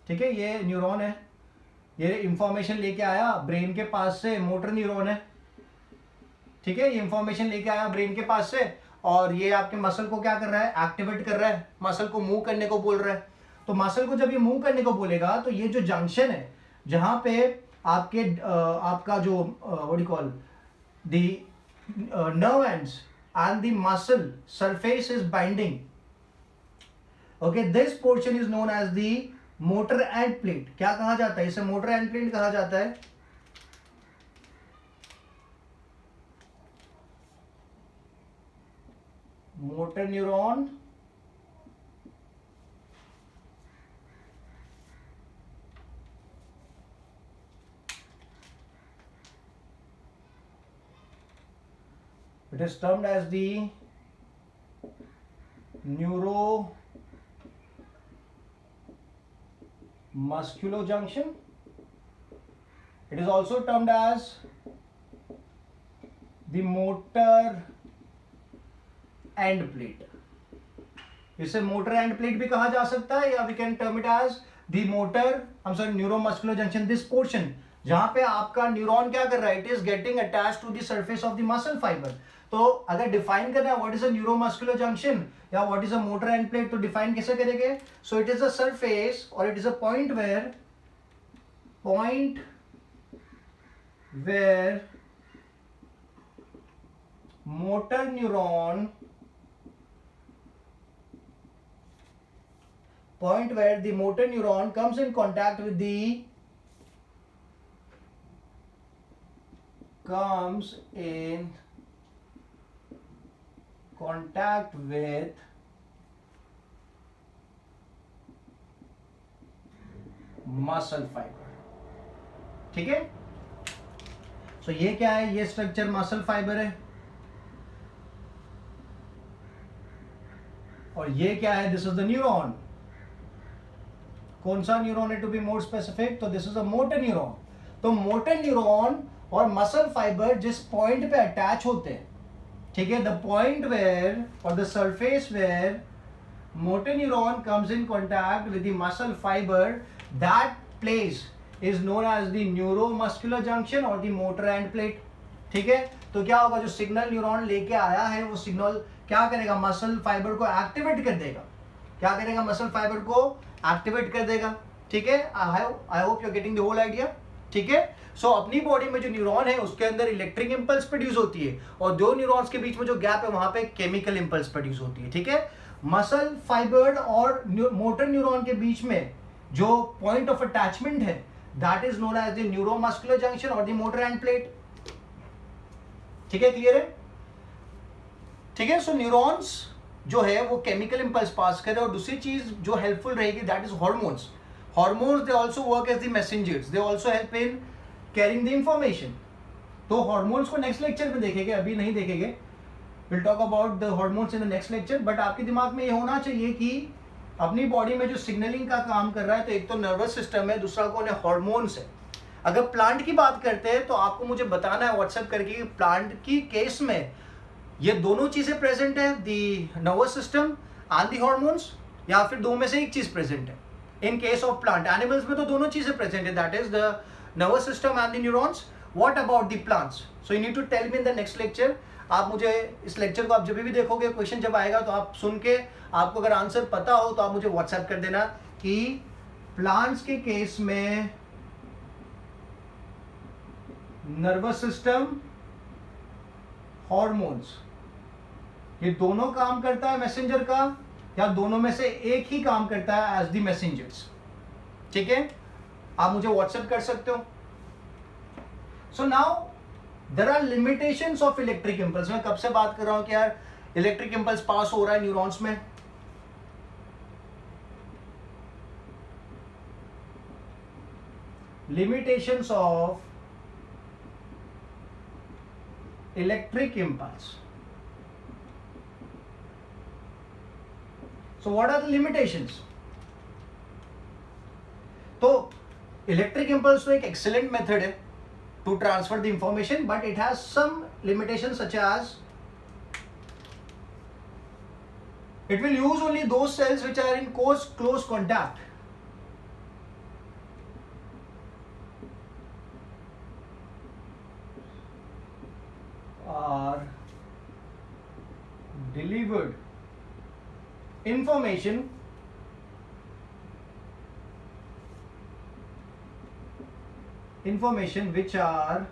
ठीक है, ये neuron है, ये information लेके आया ब्रेन के पास से, मोटर न्यूरॉन है। ठीक है, ये इंफॉर्मेशन लेके आया ब्रेन के पास से, और ये आपके मसल को क्या कर रहा है? एक्टिवेट कर रहा है, मसल को मूव करने को बोल रहा है। तो मसल को जब ये मूव करने को बोलेगा, तो ये जो जंक्शन है, जहां पे आपके आपका जो what you call the nerve ends and the muscle surface is binding, okay, this portion is known as the motor end plate। क्या कहा जाता है इसे? मोटर एंड प्लेट कहा जाता है। Motor neuron it is termed as the neuromuscular junction। it is also termed as the motor end plate। इसे motor end plate भी कहा जा सकता है, या we can term it as the motor, I'm sorry, neuromuscular junction. This portion जहां पे आपका न्यूरॉन क्या कर रहा है? It is getting attached to the surface of the muscle fibre. तो अगर डिफाइन करना है what is a neuromuscular junction या what is a motor end plate, तो डिफाइन कैसे करेंगे? So it is a surface और it is a point where motor neuron, point where the motor neuron comes in contact with the contact with muscle fibre, ठीक है। सो ये क्या है, ये स्ट्रक्चर मसल फाइबर है, और ये क्या है, दिस इज द न्यूरॉन। कौन सा न्यूरॉन है, टू बी मोर स्पेसिफिक, तो this is a motor neuron. तो मोटर न्यूरॉन और मसल फाइबर जिस पॉइंट पे अटैच होते हैं, ठीक है, द पॉइंट वेयर और the surface where motor neuron comes in contact with the muscle fiber, that place is known as the neuromuscular junction or the motor end plate, ठीक है। तो क्या होगा, जो सिग्नल न्यूरॉन लेके आया है वो सिग्नल क्या करेगा, मसल फाइबर को एक्टिवेट कर देगा। क्या करेगा, मसल फाइबर को एक्टिवेट कर देगा, ठीक है। I hope you are getting the whole idea, ठीक है। सो अपनी बॉडी में जो न्यूरॉन है उसके अंदर इलेक्ट्रिक इंपल्स प्रोड्यूस होती है, और दो न्यूरॉन्स के बीच में जो गैप है वहां पे केमिकल इंपल्स प्रोड्यूस होती है, ठीक है। मसल फाइबर और मोटर न्यूरॉन के बीच में जो पॉइंट ऑफ अटैचमेंट है, that is known as the neuromuscular junction और द मोटर एंड प्लेट, ठीक है, क्लियर है, ठीक है। सो न्यूरॉन्स जो है वो केमिकल इंपल्स पास करे, और दूसरी चीज जो हेल्पफुल रहेगी that is hormones. Hormones they also work as the messengers, they also help in carrying the information. तो हॉर्मोन्स को नेक्स्ट लेक्चर में देखेंगे, अभी नहीं देखेंगे, will talk about the hormones in the next lecture. But आपके दिमाग में ये होना चाहिए कि अपनी बॉडी में जो सिग्नलिंग का काम कर रहा है, तो एक तो नर्वस सिस्टम है, दूसरा कौन है, हॉर्मोन्स है। अगर प्लांट की बात करते हैं तो आपको मुझे बताना है व्हाट्सएप करके कि प्लांट की केस में ये दोनों चीजें प्रेजेंट है, the nervous system and the hormones, या फिर दो में से एक चीज प्रेजेंट है। In case of plant, animals में तो दोनों चीजें प्रेजेंट है, that is the nervous system and the neurons. What about the plants, so you need to tell me in the next lecture. आप मुझे इस लेक्चर को आप जब भी देखोगे, क्वेश्चन जब आएगा तो आप सुन के, आपको अगर आंसर पता हो तो आप मुझे व्हाट्सएप कर देना कि प्लांट्स के केस में नर्वस सिस्टम, हॉर्मोन्स, ये दोनों काम करता है मैसेंजर का, या दोनों में से एक ही काम करता है एज द मैसेंजर्स, ठीक है। आप मुझे व्हाट्सएप कर सकते हो। So now there are limitations of electric impulse. मैं कब से बात कर रहा हूं कि यार इलेक्ट्रिक इंपल्स पास हो रहा है न्यूरॉन्स में, limitations of electric impulse. So what are the limitations? तो इलेक्ट्रिक इंपल्स तो एक एक्सेलेंट मेथड है to transfer the information, but it has some limitation such as it will use only those cells which are in close contact. Are delivered information which are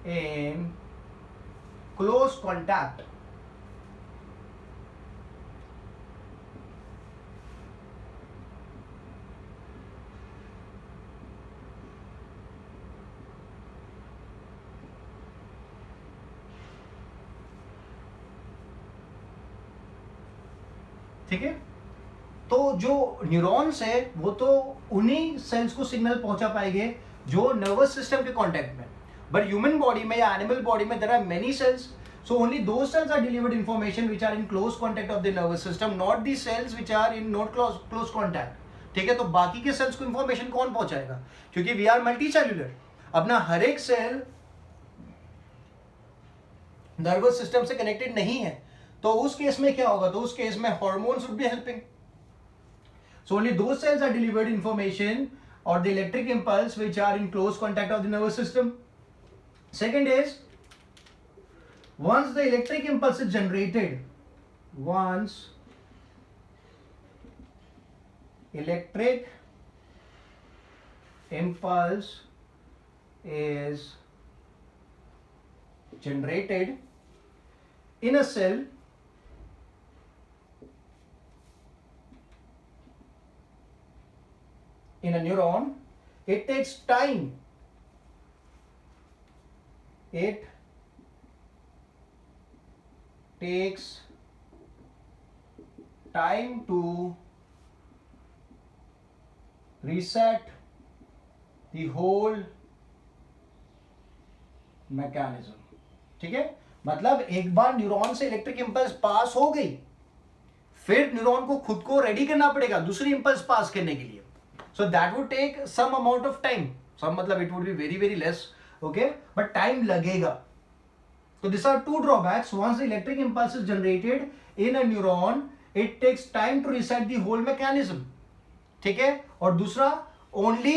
in close contact. ठीक है, तो जो neurons है वो तो उन्हीं sales को signal पहुंचा पाएंगे जो नर्वस सिस्टम के कांटेक्ट में, बट ह्यूमन बॉडी में या एनिमल बॉडी में there are many cells, so only those cells are delivered information which are in close contact of the nervous system, not the cells which are in not close contact. ठीक है, तो बाकी के sales को information कौन पहुंचाएगा, क्योंकि we are multi cellular, अपना हर एक सेल नर्वस सिस्टम से कनेक्टेड नहीं है। तो उस केस में क्या होगा, तो उस केस में hormones would be helping, so only those cells are delivered information or the electric impulse which are in close contact of the nervous system. Second is, once the electric impulse is generated, once electric impulse is generated in a cell, in a neuron, it takes time. It takes time to reset the whole mechanism. ठीक है, मतलब एक बार neuron से electric impulse pass हो गई, फिर neuron को खुद को रेडी करना पड़ेगा दूसरी इंपल्स पास करने के लिए. So that would take some amount of time. Some मतलब it would be very very less, okay, but time लगेगा. So these are two drawbacks. Once the electric impulse is generated in a neuron, it takes time to reset the whole mechanism. ठीक है, और दूसरा, only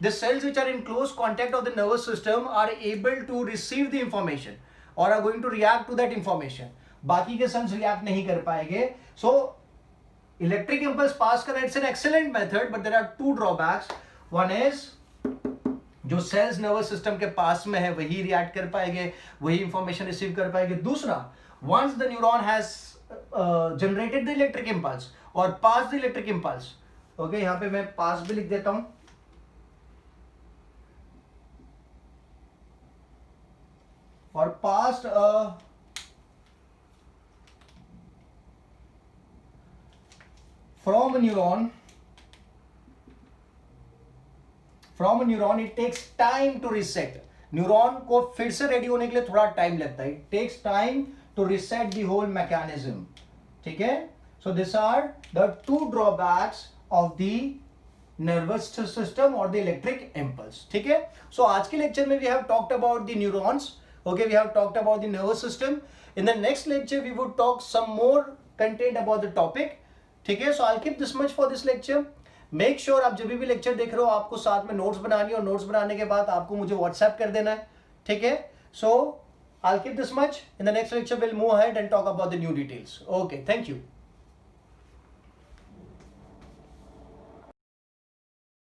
the cells which are in close contact of the nervous system are able to receive the information or are going to react to that information. बाकी के cells react नहीं कर पाएंगे. So electric impulse pass करना, it's an excellent method, but there are two drawbacks. One is जो sales nervous system के पास में है वही रिएक्ट कर पाएंगे, वही इंफॉर्मेशन रिसीव कर पाएंगे. दूसरा, once the neuron has generated the electric impulse और pass the electric impulse, okay, यहां पे मैं पास भी लिख देता हूं, और passed from neuron, from neuron it takes time to reset. Neuron को फिर से रेडी होने के लिए थोड़ा टाइम लगता है. It takes time to reset the whole mechanism. ठीक है, so this are the two drawbacks of the nervous system और द इलेक्ट्रिक इंपल्स. ठीक है, सो आज के लेक्चर में we have talked about the neurons, okay, we have talked about the nervous system. In the next lecture we would talk some more content about the topic. ठीक है, so I will keep this much for this lecture. Make sure आप जब भी lecture देख रहे हो आपको साथ में नोट्स बनानी है, और नोट्स बनाने के बाद आपको मुझे व्हाट्सएप कर देना है. ठीक है, so I will keep this much. In the next lecture will move ahead and talk about the new details. Okay, thank you.